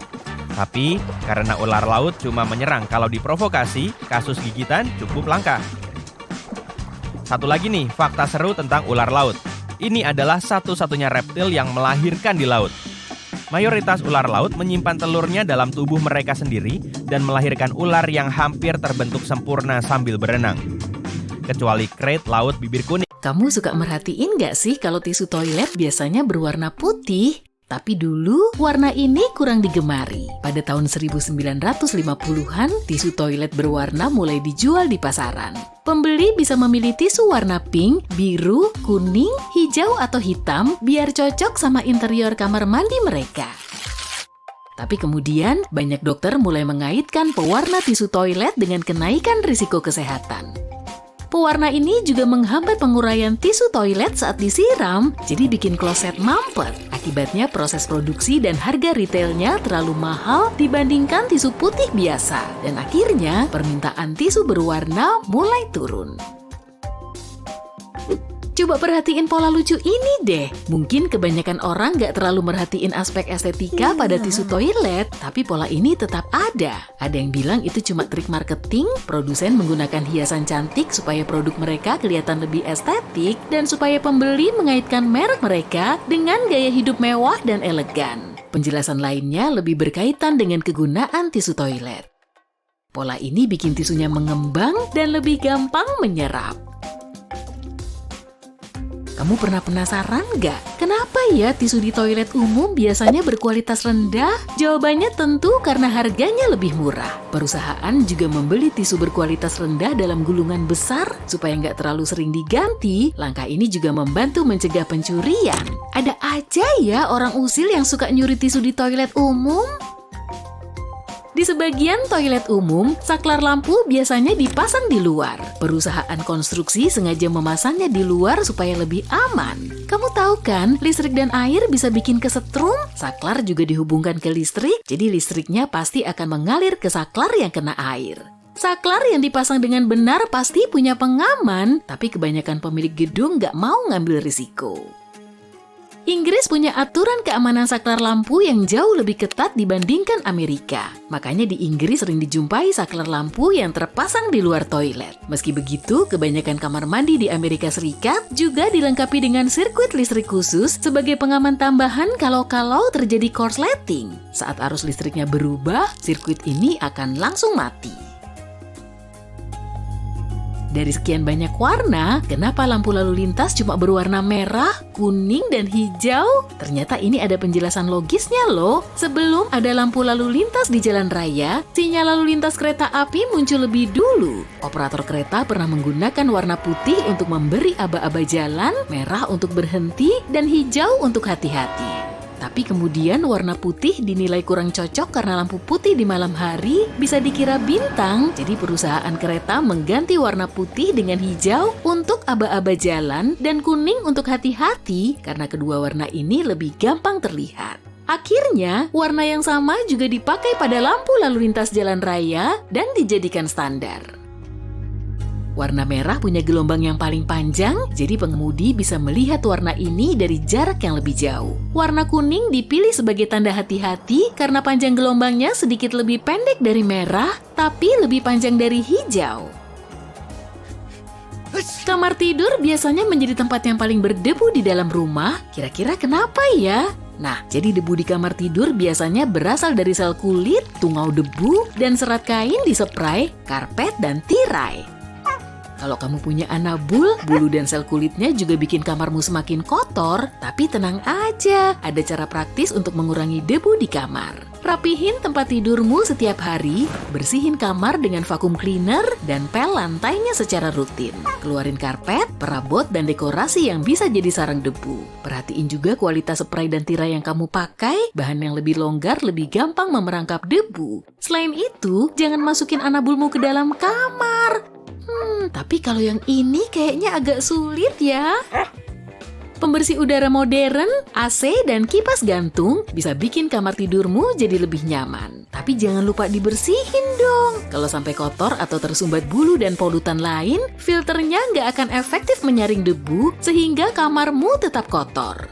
Tapi, karena ular laut cuma menyerang kalau diprovokasi, kasus gigitan cukup langka. Satu lagi nih, fakta seru tentang ular laut. Ini adalah satu-satunya reptil yang melahirkan di laut. Mayoritas ular laut menyimpan telurnya dalam tubuh mereka sendiri dan melahirkan ular yang hampir terbentuk sempurna sambil berenang. Kecuali krait laut bibir kuning. Kamu suka merhatiin nggak sih kalau tisu toilet biasanya berwarna putih? Tapi dulu warna ini kurang digemari. Pada tahun 1950-an, tisu toilet berwarna mulai dijual di pasaran. Pembeli bisa memilih tisu warna pink, biru, kuning, hijau, atau hitam biar cocok sama interior kamar mandi mereka. Tapi kemudian, banyak dokter mulai mengaitkan pewarna tisu toilet dengan kenaikan risiko kesehatan. Pewarna ini juga menghambat penguraian tisu toilet saat disiram, jadi bikin kloset mampet. Akibatnya proses produksi dan harga retailnya terlalu mahal dibandingkan tisu putih biasa. Dan akhirnya permintaan tisu berwarna mulai turun. Coba perhatiin pola lucu ini deh. Mungkin kebanyakan orang nggak terlalu merhatiin aspek estetika pada tisu toilet, tapi pola ini tetap ada. Ada yang bilang itu cuma trik marketing, produsen menggunakan hiasan cantik supaya produk mereka kelihatan lebih estetik, dan supaya pembeli mengaitkan merek mereka dengan gaya hidup mewah dan elegan. Penjelasan lainnya lebih berkaitan dengan kegunaan tisu toilet. Pola ini bikin tisunya mengembang dan lebih gampang menyerap. Kamu pernah penasaran nggak? Kenapa ya tisu di toilet umum biasanya berkualitas rendah? Jawabannya tentu karena harganya lebih murah. Perusahaan juga membeli tisu berkualitas rendah dalam gulungan besar supaya nggak terlalu sering diganti. Langkah ini juga membantu mencegah pencurian. Ada aja ya orang usil yang suka nyuri tisu di toilet umum. Di sebagian toilet umum, saklar lampu biasanya dipasang di luar. Perusahaan konstruksi sengaja memasangnya di luar supaya lebih aman. Kamu tahu kan, listrik dan air bisa bikin kesetrum? Saklar juga dihubungkan ke listrik, jadi listriknya pasti akan mengalir ke saklar yang kena air. Saklar yang dipasang dengan benar pasti punya pengaman, tapi kebanyakan pemilik gedung nggak mau ngambil risiko. Inggris punya aturan keamanan saklar lampu yang jauh lebih ketat dibandingkan Amerika. Makanya di Inggris sering dijumpai saklar lampu yang terpasang di luar toilet. Meski begitu, kebanyakan kamar mandi di Amerika Serikat juga dilengkapi dengan sirkuit listrik khusus sebagai pengaman tambahan kalau terjadi korsleting. Saat arus listriknya berubah, sirkuit ini akan langsung mati. Dari sekian banyak warna, kenapa lampu lalu lintas cuma berwarna merah, kuning, dan hijau? Ternyata ini ada penjelasan logisnya loh. Sebelum ada lampu lalu lintas di jalan raya, sinyal lalu lintas kereta api muncul lebih dulu. Operator kereta pernah menggunakan warna putih untuk memberi aba-aba jalan, merah untuk berhenti, dan hijau untuk hati-hati. Tapi kemudian warna putih dinilai kurang cocok karena lampu putih di malam hari bisa dikira bintang. Jadi perusahaan kereta mengganti warna putih dengan hijau untuk aba-aba jalan dan kuning untuk hati-hati karena kedua warna ini lebih gampang terlihat. Akhirnya, warna yang sama juga dipakai pada lampu lalu lintas jalan raya dan dijadikan standar. Warna merah punya gelombang yang paling panjang, jadi pengemudi bisa melihat warna ini dari jarak yang lebih jauh. Warna kuning dipilih sebagai tanda hati-hati karena panjang gelombangnya sedikit lebih pendek dari merah, tapi lebih panjang dari hijau. Kamar tidur biasanya menjadi tempat yang paling berdebu di dalam rumah. Kira-kira kenapa ya? Nah, jadi debu di kamar tidur biasanya berasal dari sel kulit, tungau debu, dan serat kain di spray, karpet, dan tirai. Kalau kamu punya anabul, bulu dan sel kulitnya juga bikin kamarmu semakin kotor. Tapi tenang aja, ada cara praktis untuk mengurangi debu di kamar. Rapihin tempat tidurmu setiap hari, bersihin kamar dengan vacuum cleaner, dan pel lantainya secara rutin. Keluarin karpet, perabot, dan dekorasi yang bisa jadi sarang debu. Perhatiin juga kualitas spray dan tirai yang kamu pakai, bahan yang lebih longgar lebih gampang memerangkap debu. Selain itu, jangan masukin anabulmu ke dalam kamar. Tapi kalau yang ini kayaknya agak sulit ya. Pembersih udara modern, AC, dan kipas gantung bisa bikin kamar tidurmu jadi lebih nyaman. Tapi jangan lupa dibersihin dong. Kalau sampai kotor atau tersumbat bulu dan polutan lain, filternya nggak akan efektif menyaring debu sehingga kamarmu tetap kotor.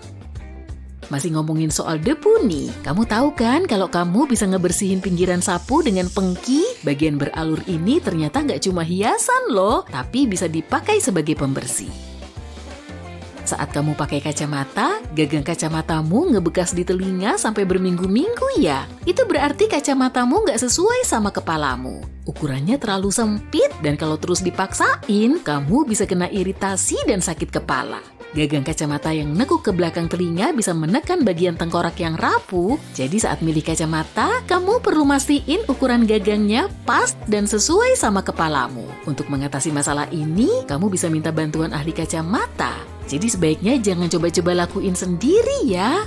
Masih ngomongin soal debu nih, kamu tahu kan kalau kamu bisa ngebersihin pinggiran sapu dengan pengki? Bagian beralur ini ternyata nggak cuma hiasan loh, tapi bisa dipakai sebagai pembersih. Saat kamu pakai kacamata, gagang kacamatamu ngebekas di telinga sampai berminggu-minggu ya. Itu berarti kacamatamu nggak sesuai sama kepalamu. Ukurannya terlalu sempit dan kalau terus dipaksain, kamu bisa kena iritasi dan sakit kepala. Gagang kacamata yang nekuk ke belakang telinga bisa menekan bagian tengkorak yang rapuh. Jadi saat milih kacamata, kamu perlu mastiin ukuran gagangnya pas dan sesuai sama kepalamu. Untuk mengatasi masalah ini, kamu bisa minta bantuan ahli kacamata. Jadi sebaiknya jangan coba-coba lakuin sendiri ya.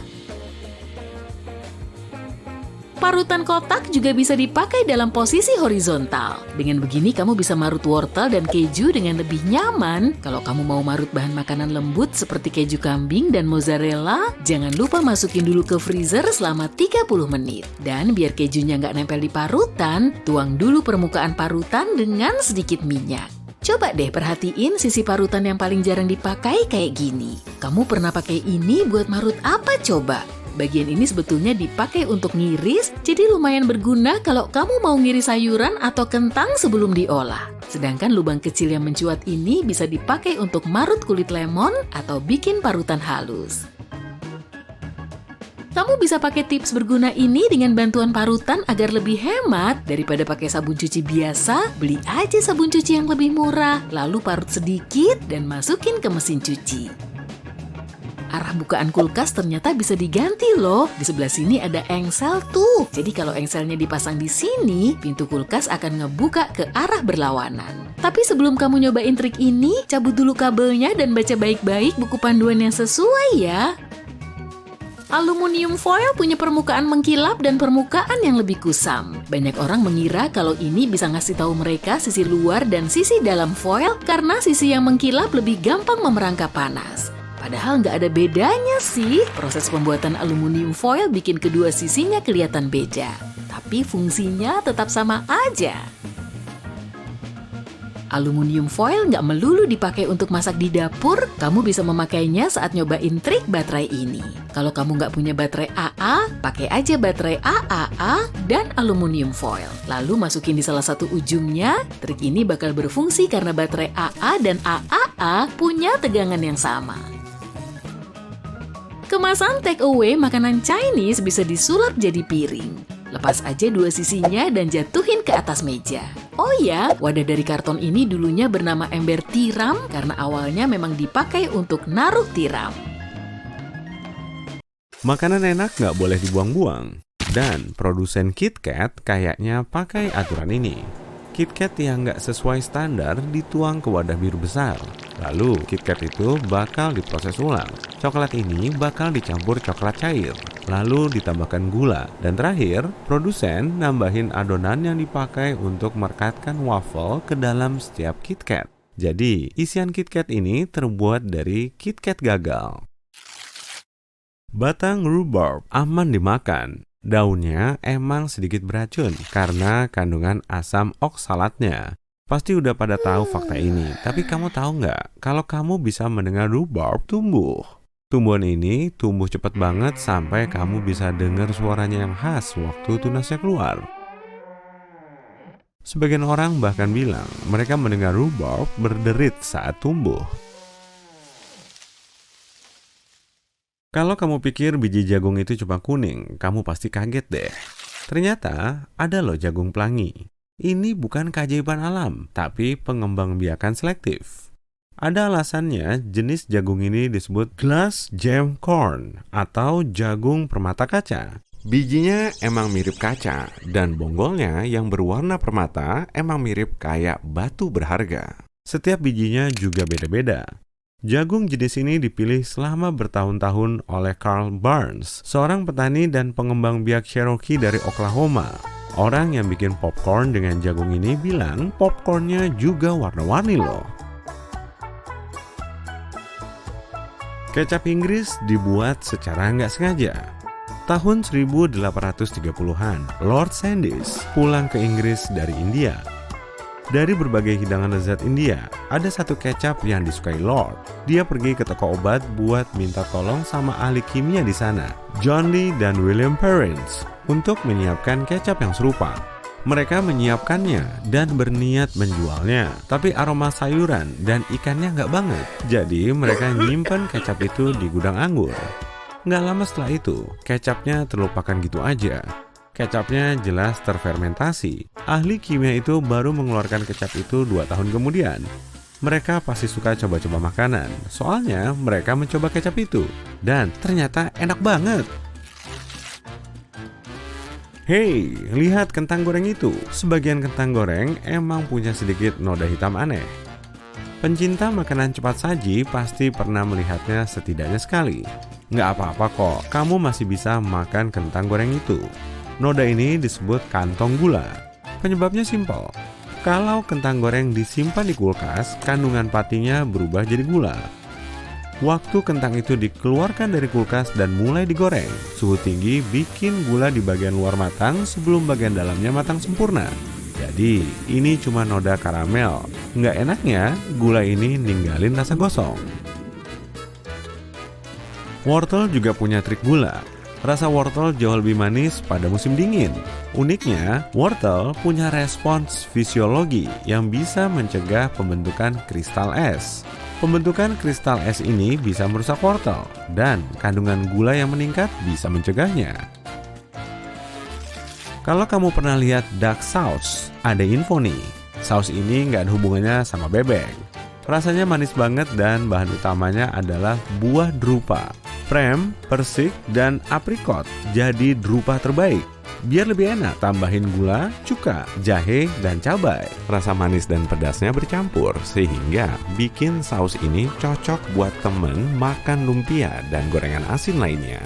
Parutan kotak juga bisa dipakai dalam posisi horizontal. Dengan begini kamu bisa marut wortel dan keju dengan lebih nyaman. Kalau kamu mau marut bahan makanan lembut seperti keju kambing dan mozzarella, jangan lupa masukin dulu ke freezer selama 30 menit. Dan biar kejunya nggak nempel di parutan, tuang dulu permukaan parutan dengan sedikit minyak. Coba deh perhatiin sisi parutan yang paling jarang dipakai kayak gini. Kamu pernah pakai ini buat marut apa coba? Bagian ini sebetulnya dipakai untuk ngiris, jadi lumayan berguna kalau kamu mau ngiris sayuran atau kentang sebelum diolah. Sedangkan lubang kecil yang mencuat ini bisa dipakai untuk marut kulit lemon atau bikin parutan halus. Kamu bisa pakai tips berguna ini dengan bantuan parutan agar lebih hemat daripada pakai sabun cuci biasa. Beli aja sabun cuci yang lebih murah, lalu parut sedikit dan masukin ke mesin cuci. Arah bukaan kulkas ternyata bisa diganti loh. Di sebelah sini ada engsel tuh. Jadi kalau engselnya dipasang di sini, pintu kulkas akan ngebuka ke arah berlawanan. Tapi sebelum kamu nyobain trik ini, cabut dulu kabelnya dan baca baik-baik buku panduan yang sesuai ya. Aluminium foil punya permukaan mengkilap dan permukaan yang lebih kusam. Banyak orang mengira kalau ini bisa ngasih tahu mereka sisi luar dan sisi dalam foil karena sisi yang mengkilap lebih gampang memerangkap panas. Padahal nggak ada bedanya sih. Proses pembuatan aluminium foil bikin kedua sisinya kelihatan beda. Tapi fungsinya tetap sama aja. Aluminium foil nggak melulu dipakai untuk masak di dapur, kamu bisa memakainya saat nyobain trik baterai ini. Kalau kamu nggak punya baterai AA, pakai aja baterai AAA dan aluminium foil. Lalu masukin di salah satu ujungnya, trik ini bakal berfungsi karena baterai AA dan AAA punya tegangan yang sama. Kemasan take away makanan Chinese bisa disulap jadi piring. Lepas aja dua sisinya dan jatuhin ke atas meja. Oh ya, wadah dari karton ini dulunya bernama ember tiram karena awalnya memang dipakai untuk naruh tiram. Makanan enak nggak boleh dibuang-buang. Dan produsen KitKat kayaknya pakai aturan ini. KitKat yang nggak sesuai standar dituang ke wadah biru besar. Lalu KitKat itu bakal diproses ulang. Coklat ini bakal dicampur coklat cair. Lalu ditambahkan gula. Dan terakhir, produsen nambahin adonan yang dipakai untuk merekatkan waffle ke dalam setiap KitKat. Jadi, isian KitKat ini terbuat dari KitKat gagal. Batang rhubarb aman dimakan. Daunnya emang sedikit beracun karena kandungan asam oksalatnya. Pasti udah pada tahu fakta ini, tapi kamu tahu nggak kalau kamu bisa mendengar rhubarb tumbuh? Tumbuhan ini tumbuh cepat banget sampai kamu bisa dengar suaranya yang khas waktu tunasnya keluar. Sebagian orang bahkan bilang mereka mendengar rhubarb berderit saat tumbuh. Kalau kamu pikir biji jagung itu cuma kuning, kamu pasti kaget deh. Ternyata ada loh jagung pelangi. Ini bukan keajaiban alam, tapi pengembangbiakan selektif. Ada alasannya jenis jagung ini disebut glass gem corn atau jagung permata kaca. Bijinya emang mirip kaca dan bonggolnya yang berwarna permata emang mirip kayak batu berharga. Setiap bijinya juga beda-beda. Jagung jenis ini dipilih selama bertahun-tahun oleh Carl Barnes, seorang petani dan pengembang biak Cherokee dari Oklahoma. Orang yang bikin popcorn dengan jagung ini bilang popcornnya juga warna-warni loh. Kecap Inggris dibuat secara nggak sengaja. Tahun 1830-an, Lord Sandys pulang ke Inggris dari India. Dari berbagai hidangan lezat India, ada satu kecap yang disukai Lord. Dia pergi ke toko obat buat minta tolong sama ahli kimia di sana, John Lee dan William Perrins, untuk menyiapkan kecap yang serupa. Mereka menyiapkannya dan berniat menjualnya, tapi aroma sayuran dan ikannya nggak banget. Jadi mereka nyimpen kecap itu di gudang anggur. Nggak lama setelah itu, kecapnya terlupakan gitu aja. Kecapnya jelas terfermentasi. Ahli kimia itu baru mengeluarkan kecap itu 2 tahun kemudian. Mereka pasti suka coba-coba makanan, soalnya mereka mencoba kecap itu. Dan ternyata enak banget. Hei, lihat kentang goreng itu. Sebagian kentang goreng emang punya sedikit noda hitam aneh. Pencinta makanan cepat saji pasti pernah melihatnya setidaknya sekali. Nggak apa-apa kok, kamu masih bisa makan kentang goreng itu. Noda ini disebut kantong gula. Penyebabnya simpel. Kalau kentang goreng disimpan di kulkas, kandungan patinya berubah jadi gula. Waktu kentang itu dikeluarkan dari kulkas dan mulai digoreng, suhu tinggi bikin gula di bagian luar matang sebelum bagian dalamnya matang sempurna. Jadi Jadi, ini cuma noda karamel. Nggak enaknya, gula ini ninggalin rasa gosong. Wortel juga punya trik gula. Rasa wortel jauh lebih manis pada musim dingin. Uniknya, wortel punya respons fisiologi yang bisa mencegah pembentukan kristal es. Pembentukan kristal es ini bisa merusak wortel, dan kandungan gula yang meningkat bisa mencegahnya. Kalau kamu pernah lihat duck sauce, ada info nih. Saus ini nggak ada hubungannya sama bebek. Rasanya manis banget dan bahan utamanya adalah buah drupa. Prem, persik, dan aprikot jadi drupa terbaik. Biar lebih enak, tambahin gula, cuka, jahe, dan cabai. Rasa manis dan pedasnya bercampur, sehingga bikin saus ini cocok buat temen makan lumpia dan gorengan asin lainnya.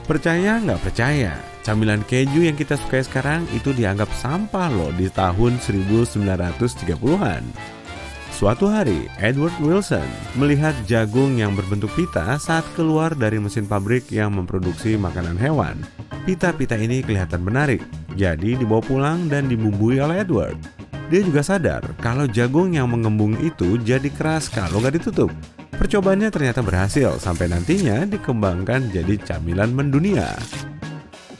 Percaya nggak percaya, camilan keju yang kita sukai sekarang itu dianggap sampah loh di tahun 1930-an. Suatu hari, Edward Wilson melihat jagung yang berbentuk pita saat keluar dari mesin pabrik yang memproduksi makanan hewan. Pita-pita ini kelihatan menarik, jadi dibawa pulang dan dibumbui oleh Edward. Dia juga sadar kalau jagung yang mengembung itu jadi keras kalau nggak ditutup. Percobaannya ternyata berhasil sampai nantinya dikembangkan jadi camilan mendunia.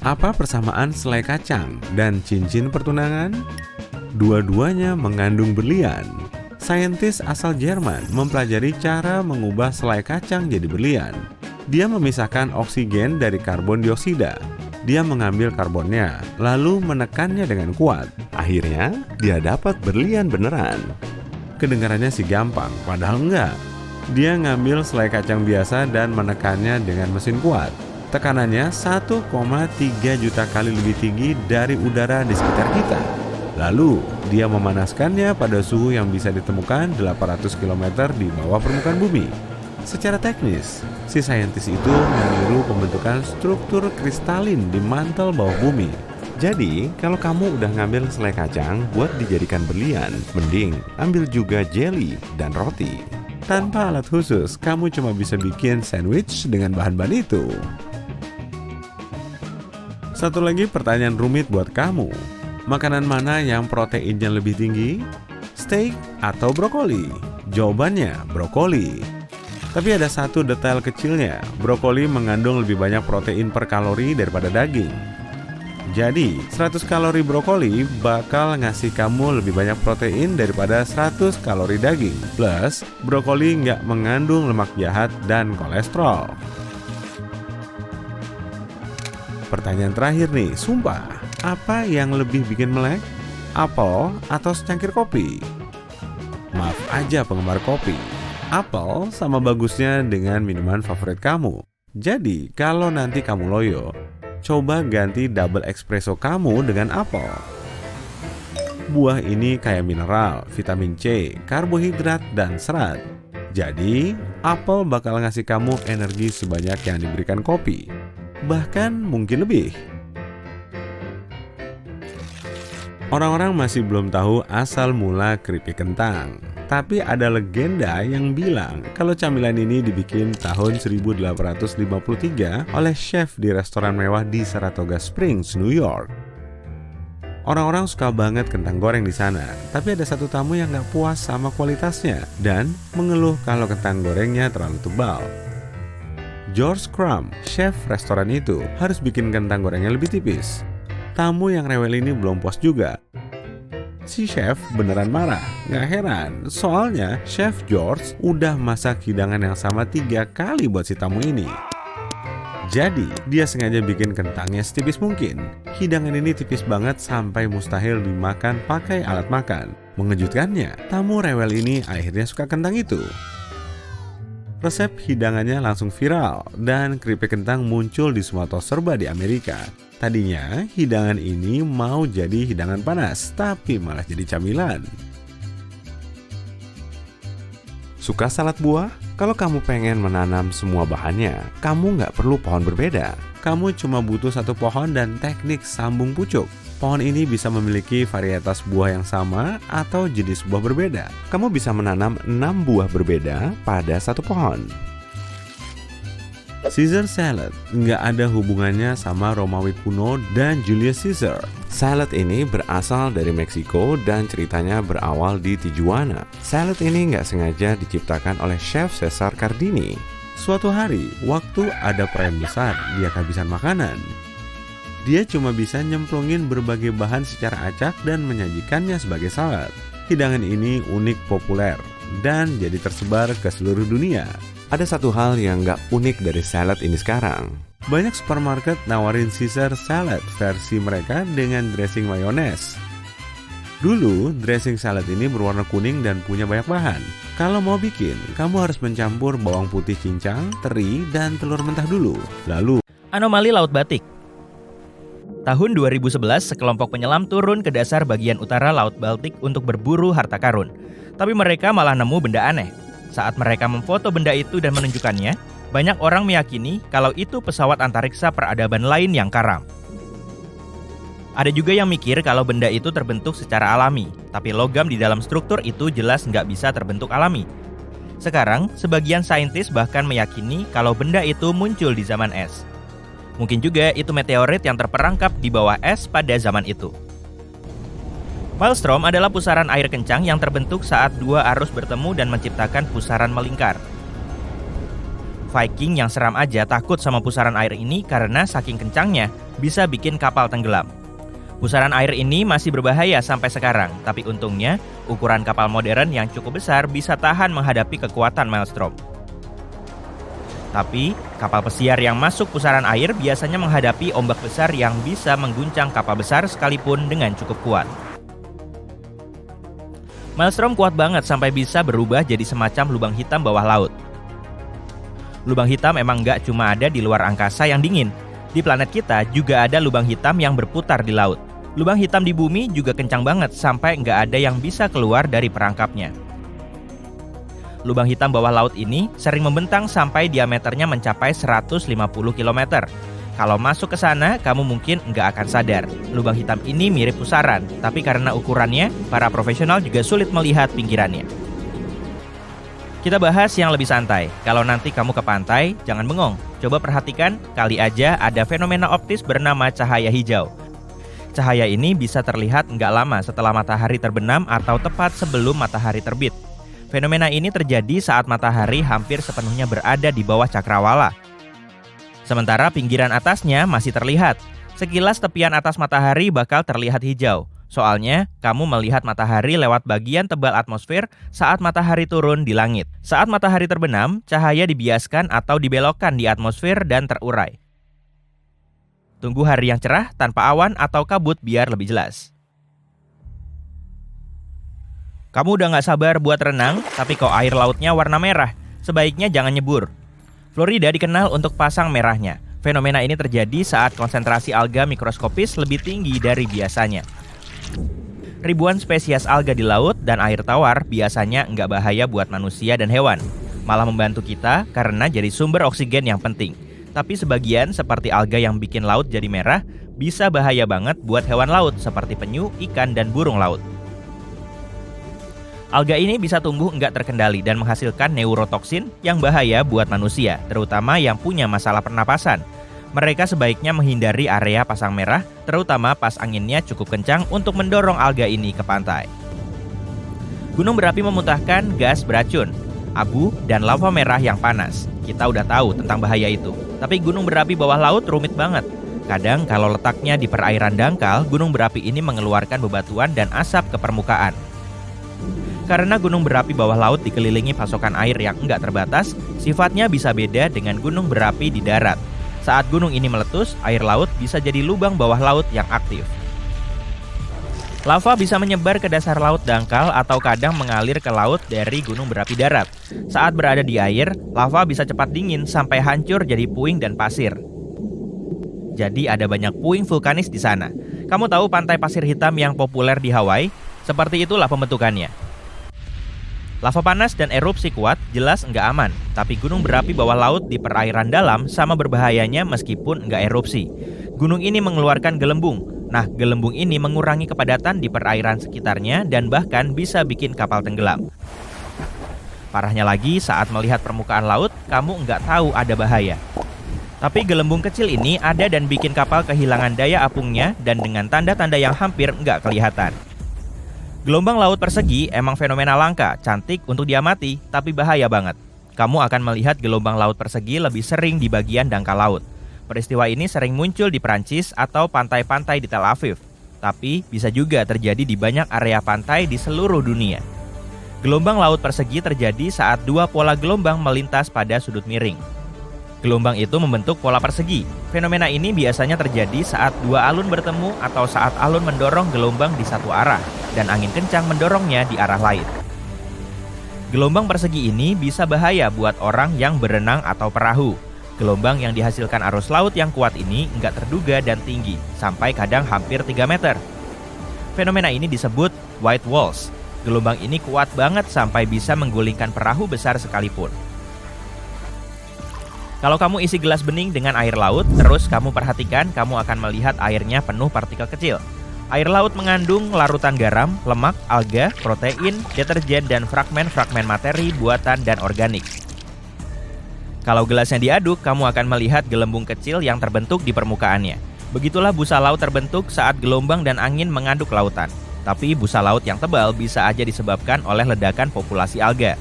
Apa persamaan selai kacang dan cincin pertunangan? Dua-duanya mengandung berlian. Saintis asal Jerman mempelajari cara mengubah selai kacang jadi berlian. Dia memisahkan oksigen dari karbon dioksida. Dia mengambil karbonnya, lalu menekannya dengan kuat. Akhirnya, dia dapat berlian beneran. Kedengarannya sih gampang, padahal enggak. Dia ngambil selai kacang biasa dan menekannya dengan mesin kuat. Tekanannya 1,3 juta kali lebih tinggi dari udara di sekitar kita. Lalu, dia memanaskannya pada suhu yang bisa ditemukan 800 km di bawah permukaan bumi. Secara teknis, si saintis itu meniru pembentukan struktur kristalin di mantel bawah bumi. Jadi, kalau kamu udah ngambil selai kacang buat dijadikan berlian, mending ambil juga jelly dan roti. Tanpa alat khusus, kamu cuma bisa bikin sandwich dengan bahan-bahan itu. Satu lagi pertanyaan rumit buat kamu. Makanan mana yang proteinnya lebih tinggi? Steak atau brokoli? Jawabannya brokoli. Tapi ada satu detail kecilnya, brokoli mengandung lebih banyak protein per kalori daripada daging. Jadi, 100 kalori brokoli bakal ngasih kamu lebih banyak protein daripada 100 kalori daging. Plus, brokoli nggak mengandung lemak jahat dan kolesterol. Pertanyaan terakhir nih, sumpah. Apa yang lebih bikin melek? Apel atau secangkir kopi? Maaf aja penggemar kopi. Apel sama bagusnya dengan minuman favorit kamu. Jadi, kalau nanti kamu loyo, coba ganti double espresso kamu dengan apel. Buah ini kaya mineral, vitamin C, karbohidrat, dan serat. Jadi, apel bakal ngasih kamu energi sebanyak yang diberikan kopi. Bahkan mungkin lebih. Orang-orang masih belum tahu asal mula keripik kentang. Tapi ada legenda yang bilang kalau camilan ini dibikin tahun 1853 oleh chef di restoran mewah di Saratoga Springs, New York. Orang-orang suka banget kentang goreng di sana, tapi ada satu tamu yang gak puas sama kualitasnya dan mengeluh kalau kentang gorengnya terlalu tebal. George Crumb, chef restoran itu, harus bikin kentang gorengnya lebih tipis. Tamu yang rewel ini belum puas juga. Si chef beneran marah. Gak heran, soalnya chef George udah masak hidangan yang sama 3 kali buat si tamu ini. Jadi, dia sengaja bikin kentangnya setipis mungkin. Hidangan ini tipis banget sampai mustahil dimakan pakai alat makan. Mengejutkannya, tamu rewel ini akhirnya suka kentang itu. Resep hidangannya langsung viral dan keripik kentang muncul di semua tos serba di Amerika. Tadinya hidangan ini mau jadi hidangan panas, tapi malah jadi camilan. Suka salad buah? Kalau kamu pengen menanam semua bahannya, kamu nggak perlu pohon berbeda. Kamu cuma butuh satu pohon dan teknik sambung pucuk. Pohon ini bisa memiliki varietas buah yang sama atau jenis buah berbeda. Kamu bisa menanam 6 buah berbeda pada satu pohon. Caesar salad nggak ada hubungannya sama Romawi kuno dan Julius Caesar. Salad ini berasal dari Meksiko dan ceritanya berawal di Tijuana. Salad ini nggak sengaja diciptakan oleh Chef Cesar Cardini. Suatu hari, waktu ada perayaan besar, dia kehabisan makanan. Dia cuma bisa nyemplungin berbagai bahan secara acak dan menyajikannya sebagai salad. Hidangan ini unik populer dan jadi tersebar ke seluruh dunia. Ada satu hal yang nggak unik dari salad ini sekarang. Banyak supermarket nawarin Caesar salad versi mereka dengan dressing mayones. Dulu, dressing salad ini berwarna kuning dan punya banyak bahan. Kalau mau bikin, kamu harus mencampur bawang putih cincang, teri, dan telur mentah dulu. Lalu, Anomali Laut Batik. Tahun 2011, sekelompok penyelam turun ke dasar bagian utara Laut Baltik untuk berburu harta karun. Tapi mereka malah nemu benda aneh. Saat mereka memfoto benda itu dan menunjukkannya, banyak orang meyakini kalau itu pesawat antariksa peradaban lain yang karam. Ada juga yang mikir kalau benda itu terbentuk secara alami, tapi logam di dalam struktur itu jelas nggak bisa terbentuk alami. Sekarang, sebagian saintis bahkan meyakini kalau benda itu muncul di zaman es. Mungkin juga itu meteorit yang terperangkap di bawah es pada zaman itu. Maelstrom adalah pusaran air kencang yang terbentuk saat dua arus bertemu dan menciptakan pusaran melingkar. Viking yang seram aja takut sama pusaran air ini karena saking kencangnya bisa bikin kapal tenggelam. Pusaran air ini masih berbahaya sampai sekarang, tapi untungnya ukuran kapal modern yang cukup besar bisa tahan menghadapi kekuatan Maelstrom. Tapi, kapal pesiar yang masuk pusaran air biasanya menghadapi ombak besar yang bisa mengguncang kapal besar sekalipun dengan cukup kuat. Maelstrom kuat banget sampai bisa berubah jadi semacam lubang hitam bawah laut. Lubang hitam emang nggak cuma ada di luar angkasa yang dingin. Di planet kita juga ada lubang hitam yang berputar di laut. Lubang hitam di bumi juga kencang banget sampai nggak ada yang bisa keluar dari perangkapnya. Lubang hitam bawah laut ini sering membentang sampai diameternya mencapai 150 km. Kalau masuk ke sana, kamu mungkin nggak akan sadar. Lubang hitam ini mirip pusaran, tapi karena ukurannya, para profesional juga sulit melihat pinggirannya. Kita bahas yang lebih santai. Kalau nanti kamu ke pantai, jangan bengong. Coba perhatikan, kali aja ada fenomena optis bernama cahaya hijau. Cahaya ini bisa terlihat nggak lama setelah matahari terbenam atau tepat sebelum matahari terbit. Fenomena ini terjadi saat matahari hampir sepenuhnya berada di bawah cakrawala. Sementara pinggiran atasnya masih terlihat. Sekilas tepian atas matahari bakal terlihat hijau. Soalnya, kamu melihat matahari lewat bagian tebal atmosfer saat matahari turun di langit. Saat matahari terbenam, cahaya dibiaskan atau dibelokkan di atmosfer dan terurai. Tunggu hari yang cerah tanpa awan atau kabut biar lebih jelas. Kamu udah gak sabar buat renang, tapi kok air lautnya warna merah? Sebaiknya jangan nyebur. Florida dikenal untuk pasang merahnya. Fenomena ini terjadi saat konsentrasi alga mikroskopis lebih tinggi dari biasanya. Ribuan spesies alga di laut dan air tawar biasanya nggak bahaya buat manusia dan hewan. Malah membantu kita karena jadi sumber oksigen yang penting. Tapi sebagian seperti alga yang bikin laut jadi merah bisa bahaya banget buat hewan laut seperti penyu, ikan, dan burung laut. Alga ini bisa tumbuh nggak terkendali dan menghasilkan neurotoksin yang bahaya buat manusia, terutama yang punya masalah pernapasan. Mereka sebaiknya menghindari area pasang merah, terutama pas anginnya cukup kencang untuk mendorong alga ini ke pantai. Gunung berapi memuntahkan gas beracun, abu, dan lava merah yang panas. Kita udah tahu tentang bahaya itu, tapi gunung berapi bawah laut rumit banget. Kadang kalau letaknya di perairan dangkal, gunung berapi ini mengeluarkan bebatuan dan asap ke permukaan. Karena gunung berapi bawah laut dikelilingi pasokan air yang enggak terbatas, sifatnya bisa beda dengan gunung berapi di darat. Saat gunung ini meletus, air laut bisa jadi lubang bawah laut yang aktif. Lava bisa menyebar ke dasar laut dangkal atau kadang mengalir ke laut dari gunung berapi darat. Saat berada di air, lava bisa cepat dingin sampai hancur jadi puing dan pasir. Jadi ada banyak puing vulkanis di sana. Kamu tahu pantai pasir hitam yang populer di Hawaii? Seperti itulah pembentukannya. Lava panas dan erupsi kuat jelas nggak aman, tapi gunung berapi bawah laut di perairan dalam sama berbahayanya meskipun nggak erupsi. Gunung ini mengeluarkan gelembung. Nah, gelembung ini mengurangi kepadatan di perairan sekitarnya dan bahkan bisa bikin kapal tenggelam. Parahnya lagi, saat melihat permukaan laut, kamu nggak tahu ada bahaya. Tapi gelembung kecil ini ada dan bikin kapal kehilangan daya apungnya dan dengan tanda-tanda yang hampir nggak kelihatan. Gelombang laut persegi emang fenomena langka, cantik untuk diamati, tapi bahaya banget. Kamu akan melihat gelombang laut persegi lebih sering di bagian dangkal laut. Peristiwa ini sering muncul di Prancis atau pantai-pantai di Tel Aviv, tapi bisa juga terjadi di banyak area pantai di seluruh dunia. Gelombang laut persegi terjadi saat dua pola gelombang melintas pada sudut miring. Gelombang itu membentuk pola persegi. Fenomena ini biasanya terjadi saat dua alun bertemu atau saat alun mendorong gelombang di satu arah dan angin kencang mendorongnya di arah lain. Gelombang persegi ini bisa bahaya buat orang yang berenang atau perahu. Gelombang yang dihasilkan arus laut yang kuat ini nggak terduga dan tinggi, sampai kadang hampir 3 meter. Fenomena ini disebut white walls. Gelombang ini kuat banget sampai bisa menggulingkan perahu besar sekalipun. Kalau kamu isi gelas bening dengan air laut, terus kamu perhatikan, kamu akan melihat airnya penuh partikel kecil. Air laut mengandung larutan garam, lemak, alga, protein, deterjen, dan fragmen-fragmen materi buatan dan organik. Kalau gelasnya diaduk, kamu akan melihat gelembung kecil yang terbentuk di permukaannya. Begitulah busa laut terbentuk saat gelombang dan angin mengaduk lautan. Tapi busa laut yang tebal bisa aja disebabkan oleh ledakan populasi alga.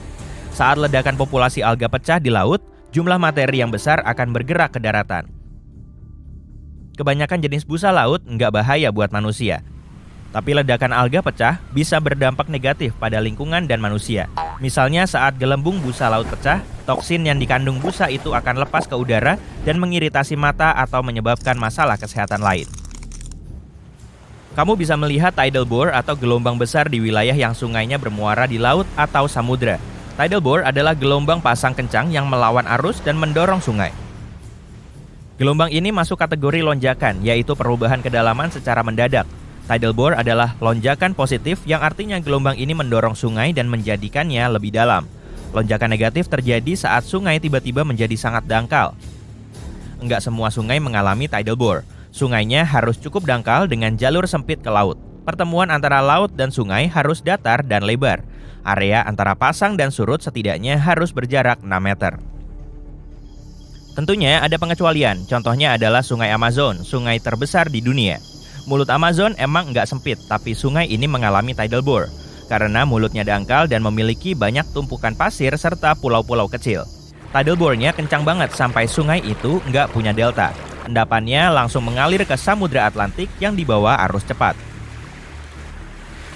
Saat ledakan populasi alga pecah di laut, jumlah materi yang besar akan bergerak ke daratan. Kebanyakan jenis busa laut nggak bahaya buat manusia. Tapi ledakan alga pecah bisa berdampak negatif pada lingkungan dan manusia. Misalnya saat gelembung busa laut pecah, toksin yang dikandung busa itu akan lepas ke udara dan mengiritasi mata atau menyebabkan masalah kesehatan lain. Kamu bisa melihat tidal bore atau gelombang besar di wilayah yang sungainya bermuara di laut atau samudra. Tidal bore adalah gelombang pasang kencang yang melawan arus dan mendorong sungai. Gelombang ini masuk kategori lonjakan, yaitu perubahan kedalaman secara mendadak. Tidal bore adalah lonjakan positif yang artinya gelombang ini mendorong sungai dan menjadikannya lebih dalam. Lonjakan negatif terjadi saat sungai tiba-tiba menjadi sangat dangkal. Enggak semua sungai mengalami tidal bore. Sungainya harus cukup dangkal dengan jalur sempit ke laut. Pertemuan antara laut dan sungai harus datar dan lebar. Area antara pasang dan surut setidaknya harus berjarak 6 meter. Tentunya ada pengecualian, contohnya adalah Sungai Amazon, sungai terbesar di dunia. Mulut Amazon emang nggak sempit, tapi sungai ini mengalami tidal bore, karena mulutnya dangkal dan memiliki banyak tumpukan pasir serta pulau-pulau kecil. Tidal bore-nya kencang banget sampai sungai itu nggak punya delta. Endapannya langsung mengalir ke Samudra Atlantik yang dibawa arus cepat.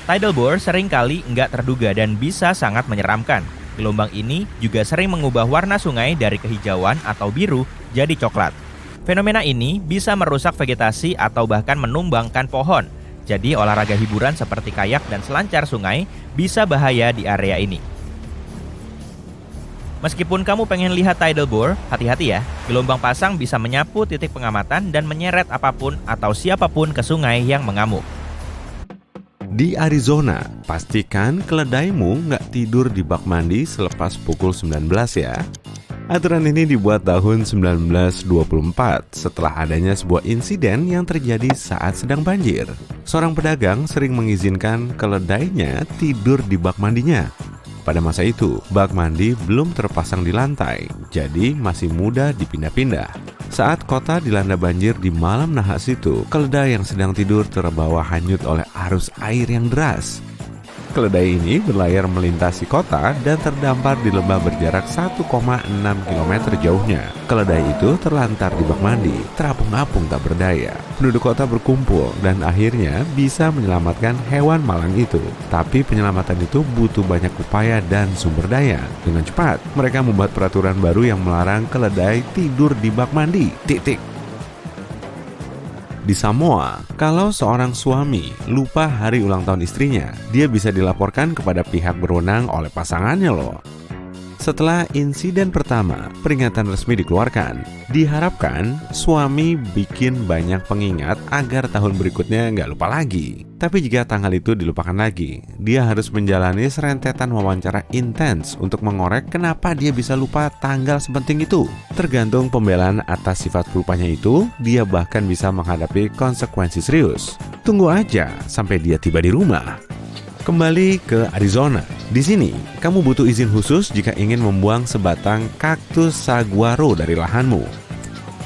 Tidal bore seringkali nggak terduga dan bisa sangat menyeramkan. Gelombang ini juga sering mengubah warna sungai dari kehijauan atau biru jadi coklat. Fenomena ini bisa merusak vegetasi atau bahkan menumbangkan pohon. Jadi olahraga hiburan seperti kayak dan selancar sungai bisa bahaya di area ini. Meskipun kamu pengen lihat tidal bore, hati-hati ya. Gelombang pasang bisa menyapu titik pengamatan dan menyeret apapun atau siapapun ke sungai yang mengamuk. Di Arizona, pastikan keledaimu nggak tidur di bak mandi selepas pukul 19 ya. Aturan ini dibuat tahun 1924 setelah adanya sebuah insiden yang terjadi saat sedang banjir. Seorang pedagang sering mengizinkan keledainya tidur di bak mandinya. Pada masa itu, bak mandi belum terpasang di lantai, jadi masih mudah dipindah-pindah. Saat kota dilanda banjir di malam nahas itu, keledai yang sedang tidur terbawa hanyut oleh arus air yang deras. Keledai ini berlayar melintasi kota dan terdampar di lembah berjarak 1,6 km jauhnya. Keledai itu terlantar di bak mandi, terapung-apung tak berdaya. Penduduk kota berkumpul dan akhirnya bisa menyelamatkan hewan malang itu. Tapi penyelamatan itu butuh banyak upaya dan sumber daya. Dengan cepat, mereka membuat peraturan baru yang melarang keledai tidur di bak mandi. Di Samoa, kalau seorang suami lupa hari ulang tahun istrinya, dia bisa dilaporkan kepada pihak berwenang oleh pasangannya loh. Setelah insiden pertama, peringatan resmi dikeluarkan. Diharapkan suami bikin banyak pengingat agar tahun berikutnya nggak lupa lagi. Tapi jika tanggal itu dilupakan lagi, dia harus menjalani serentetan wawancara intens untuk mengorek kenapa dia bisa lupa tanggal sepenting itu. Tergantung pembelaan atas sifat pelupanya itu, dia bahkan bisa menghadapi konsekuensi serius. Tunggu aja sampai dia tiba di rumah. Kembali ke Arizona. Di sini, kamu butuh izin khusus jika ingin membuang sebatang kaktus saguaro dari lahanmu.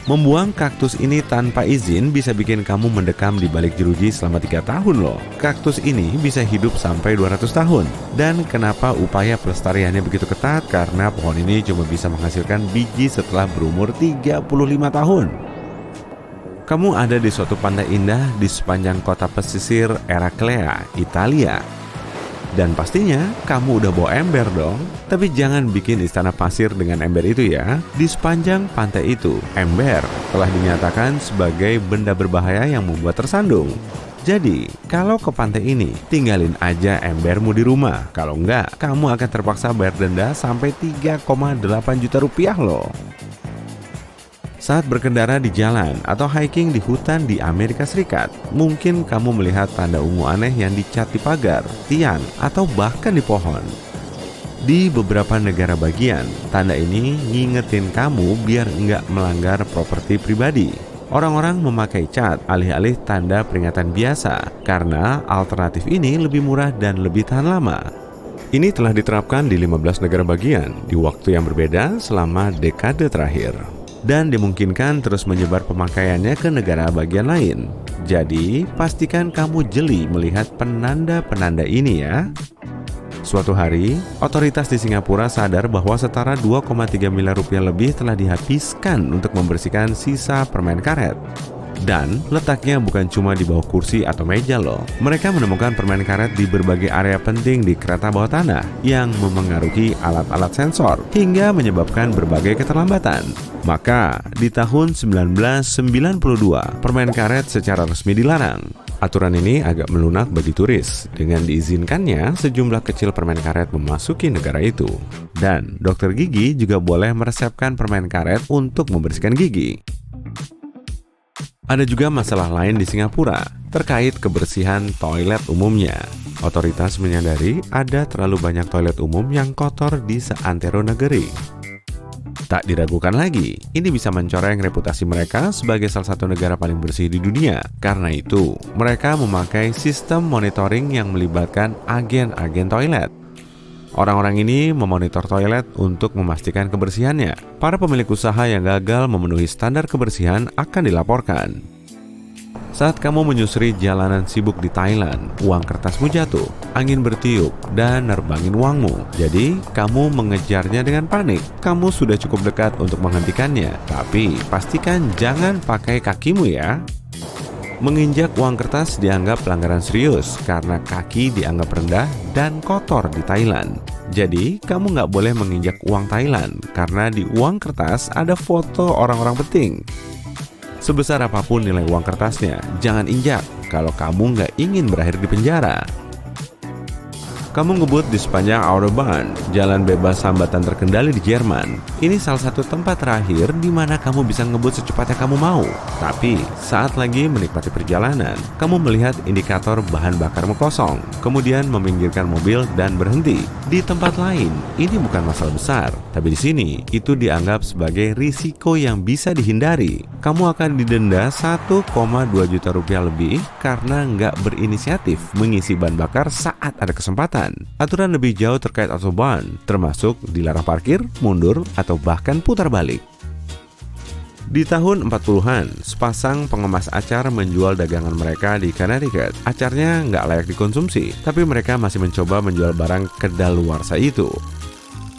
Membuang kaktus ini tanpa izin bisa bikin kamu mendekam di balik jeruji selama 3 tahun loh. Kaktus ini bisa hidup sampai 200 tahun. Dan kenapa upaya pelestariannya begitu ketat? Karena pohon ini cuma bisa menghasilkan biji setelah berumur 35 tahun. Kamu ada di suatu pantai indah di sepanjang kota pesisir Eraclea, Italia. Dan pastinya kamu udah bawa ember dong. Tapi jangan bikin istana pasir dengan ember itu ya. Di sepanjang pantai itu, ember telah dinyatakan sebagai benda berbahaya yang membuat tersandung. Jadi, kalau ke pantai ini, tinggalin aja embermu di rumah. Kalau enggak, kamu akan terpaksa bayar denda sampai 3,8 juta rupiah loh. Saat berkendara di jalan atau hiking di hutan di Amerika Serikat, mungkin kamu melihat tanda ungu aneh yang dicat di pagar, tiang, atau bahkan di pohon. Di beberapa negara bagian, tanda ini ngingetin kamu biar nggak melanggar properti pribadi. Orang-orang memakai cat alih-alih tanda peringatan biasa, karena alternatif ini lebih murah dan lebih tahan lama. Ini telah diterapkan di 15 negara bagian di waktu yang berbeda selama dekade terakhir. Dan dimungkinkan terus menyebar pemakaiannya ke negara bagian lain. Jadi, pastikan kamu jeli melihat penanda-penanda ini ya. Suatu hari, otoritas di Singapura sadar bahwa setara 2,3 miliar rupiah lebih telah dihabiskan untuk membersihkan sisa permen karet. Dan letaknya bukan cuma di bawah kursi atau meja loh. Mereka menemukan permen karet di berbagai area penting di kereta bawah tanah yang memengaruhi alat-alat sensor hingga menyebabkan berbagai keterlambatan. Maka, di tahun 1992, permen karet secara resmi dilarang. Aturan ini agak melunak bagi turis dengan diizinkannya sejumlah kecil permen karet memasuki negara itu. Dan dokter gigi juga boleh meresepkan permen karet untuk membersihkan gigi. Ada juga masalah lain di Singapura terkait kebersihan toilet umumnya. Otoritas menyadari ada terlalu banyak toilet umum yang kotor di seantero negeri. Tak diragukan lagi, ini bisa mencoreng reputasi mereka sebagai salah satu negara paling bersih di dunia. Karena itu, mereka memakai sistem monitoring yang melibatkan agen-agen toilet. Orang-orang ini memonitor toilet untuk memastikan kebersihannya. Para pemilik usaha yang gagal memenuhi standar kebersihan akan dilaporkan. Saat kamu menyusuri jalanan sibuk di Thailand, uang kertasmu jatuh, angin bertiup, dan nerbangin uangmu. Jadi, kamu mengejarnya dengan panik. Kamu sudah cukup dekat untuk menghentikannya, tapi pastikan jangan pakai kakimu ya. Menginjak uang kertas dianggap pelanggaran serius karena kaki dianggap rendah dan kotor di Thailand. Jadi, kamu nggak boleh menginjak uang Thailand karena di uang kertas ada foto orang-orang penting. Sebesar apapun nilai uang kertasnya, jangan injak kalau kamu nggak ingin berakhir di penjara. Kamu ngebut di sepanjang Autobahn, jalan bebas hambatan terkendali di Jerman. Ini salah satu tempat terakhir di mana kamu bisa ngebut secepatnya kamu mau. Tapi, saat lagi menikmati perjalanan, kamu melihat indikator bahan bakarmu kosong, kemudian meminggirkan mobil dan berhenti. Di tempat lain, ini bukan masalah besar, tapi di sini, itu dianggap sebagai risiko yang bisa dihindari. Kamu akan didenda 1,2 juta rupiah lebih karena nggak berinisiatif mengisi bahan bakar saat ada kesempatan. Aturan lebih jauh terkait Autobahn, termasuk dilarang parkir, mundur, atau bahkan putar balik. Di tahun 40-an, sepasang pengemas acar menjual dagangan mereka di Connecticut. Acarnya nggak layak dikonsumsi, tapi mereka masih mencoba menjual barang kedaluarsa itu.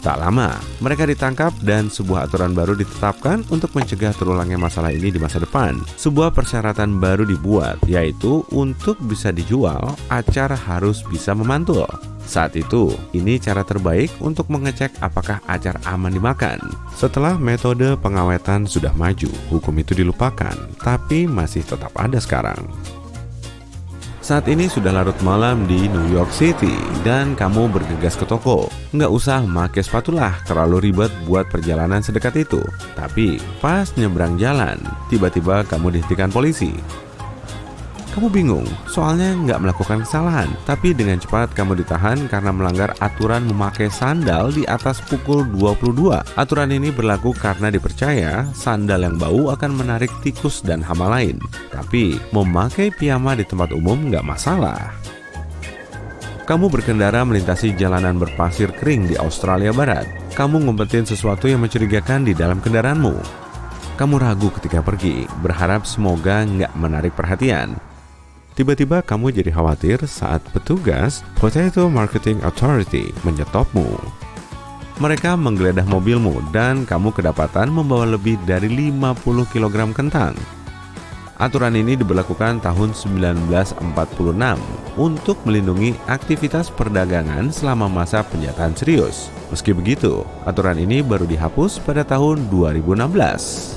Tak lama, mereka ditangkap dan sebuah aturan baru ditetapkan untuk mencegah terulangnya masalah ini di masa depan. Sebuah persyaratan baru dibuat, yaitu untuk bisa dijual, acar harus bisa memantul. Saat itu, ini cara terbaik untuk mengecek apakah acar aman dimakan. Setelah metode pengawetan sudah maju, hukum itu dilupakan, tapi masih tetap ada sekarang. Saat ini sudah larut malam di New York City dan kamu bergegas ke toko. Nggak usah pakai sepatu lah, terlalu ribet buat perjalanan sedekat itu. Tapi pas nyebrang jalan, tiba-tiba kamu dihentikan polisi. Kamu bingung, soalnya nggak melakukan kesalahan, tapi dengan cepat kamu ditahan karena melanggar aturan memakai sandal di atas pukul 22. Aturan ini berlaku karena dipercaya sandal yang bau akan menarik tikus dan hama lain. Tapi, memakai piyama di tempat umum nggak masalah. Kamu berkendara melintasi jalanan berpasir kering di Australia Barat. Kamu ngumpetin sesuatu yang mencurigakan di dalam kendaraanmu. Kamu ragu ketika pergi, berharap semoga nggak menarik perhatian. Tiba-tiba kamu jadi khawatir saat petugas Potato Marketing Authority menyetopmu. Mereka menggeledah mobilmu dan kamu kedapatan membawa lebih dari 50 kg kentang. Aturan ini diberlakukan tahun 1946 untuk melindungi aktivitas perdagangan selama masa penjataan serius. Meski begitu, aturan ini baru dihapus pada tahun 2016.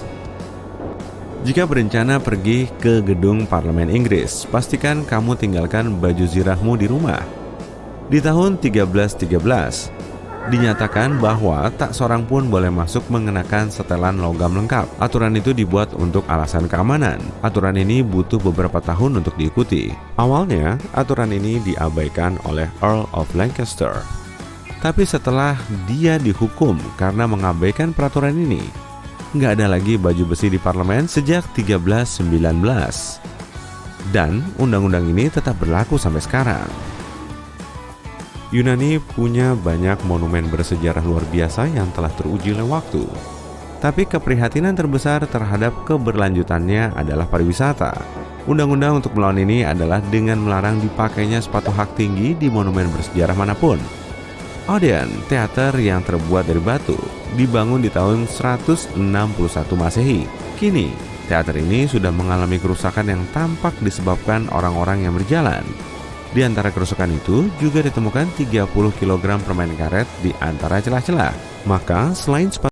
Jika berencana pergi ke gedung parlemen Inggris, pastikan kamu tinggalkan baju zirahmu di rumah. Di tahun 1313, dinyatakan bahwa tak seorang pun boleh masuk mengenakan setelan logam lengkap. Aturan itu dibuat untuk alasan keamanan. Aturan ini butuh beberapa tahun untuk diikuti. Awalnya, aturan ini diabaikan oleh Earl of Lancaster. Tapi setelah dia dihukum karena mengabaikan peraturan ini, nggak ada lagi baju besi di parlemen sejak 1319. Dan undang-undang ini tetap berlaku sampai sekarang. Yunani punya banyak monumen bersejarah luar biasa yang telah teruji oleh waktu. Tapi keprihatinan terbesar terhadap keberlanjutannya adalah pariwisata. Undang-undang untuk melawan ini adalah dengan melarang dipakainya sepatu hak tinggi di monumen bersejarah manapun. Odeon, teater yang terbuat dari batu, dibangun di tahun 161 Masehi. Kini, teater ini sudah mengalami kerusakan yang tampak disebabkan orang-orang yang berjalan. Di antara kerusakan itu juga ditemukan 30 kg permen karet di antara celah-celah. Maka selain sepatu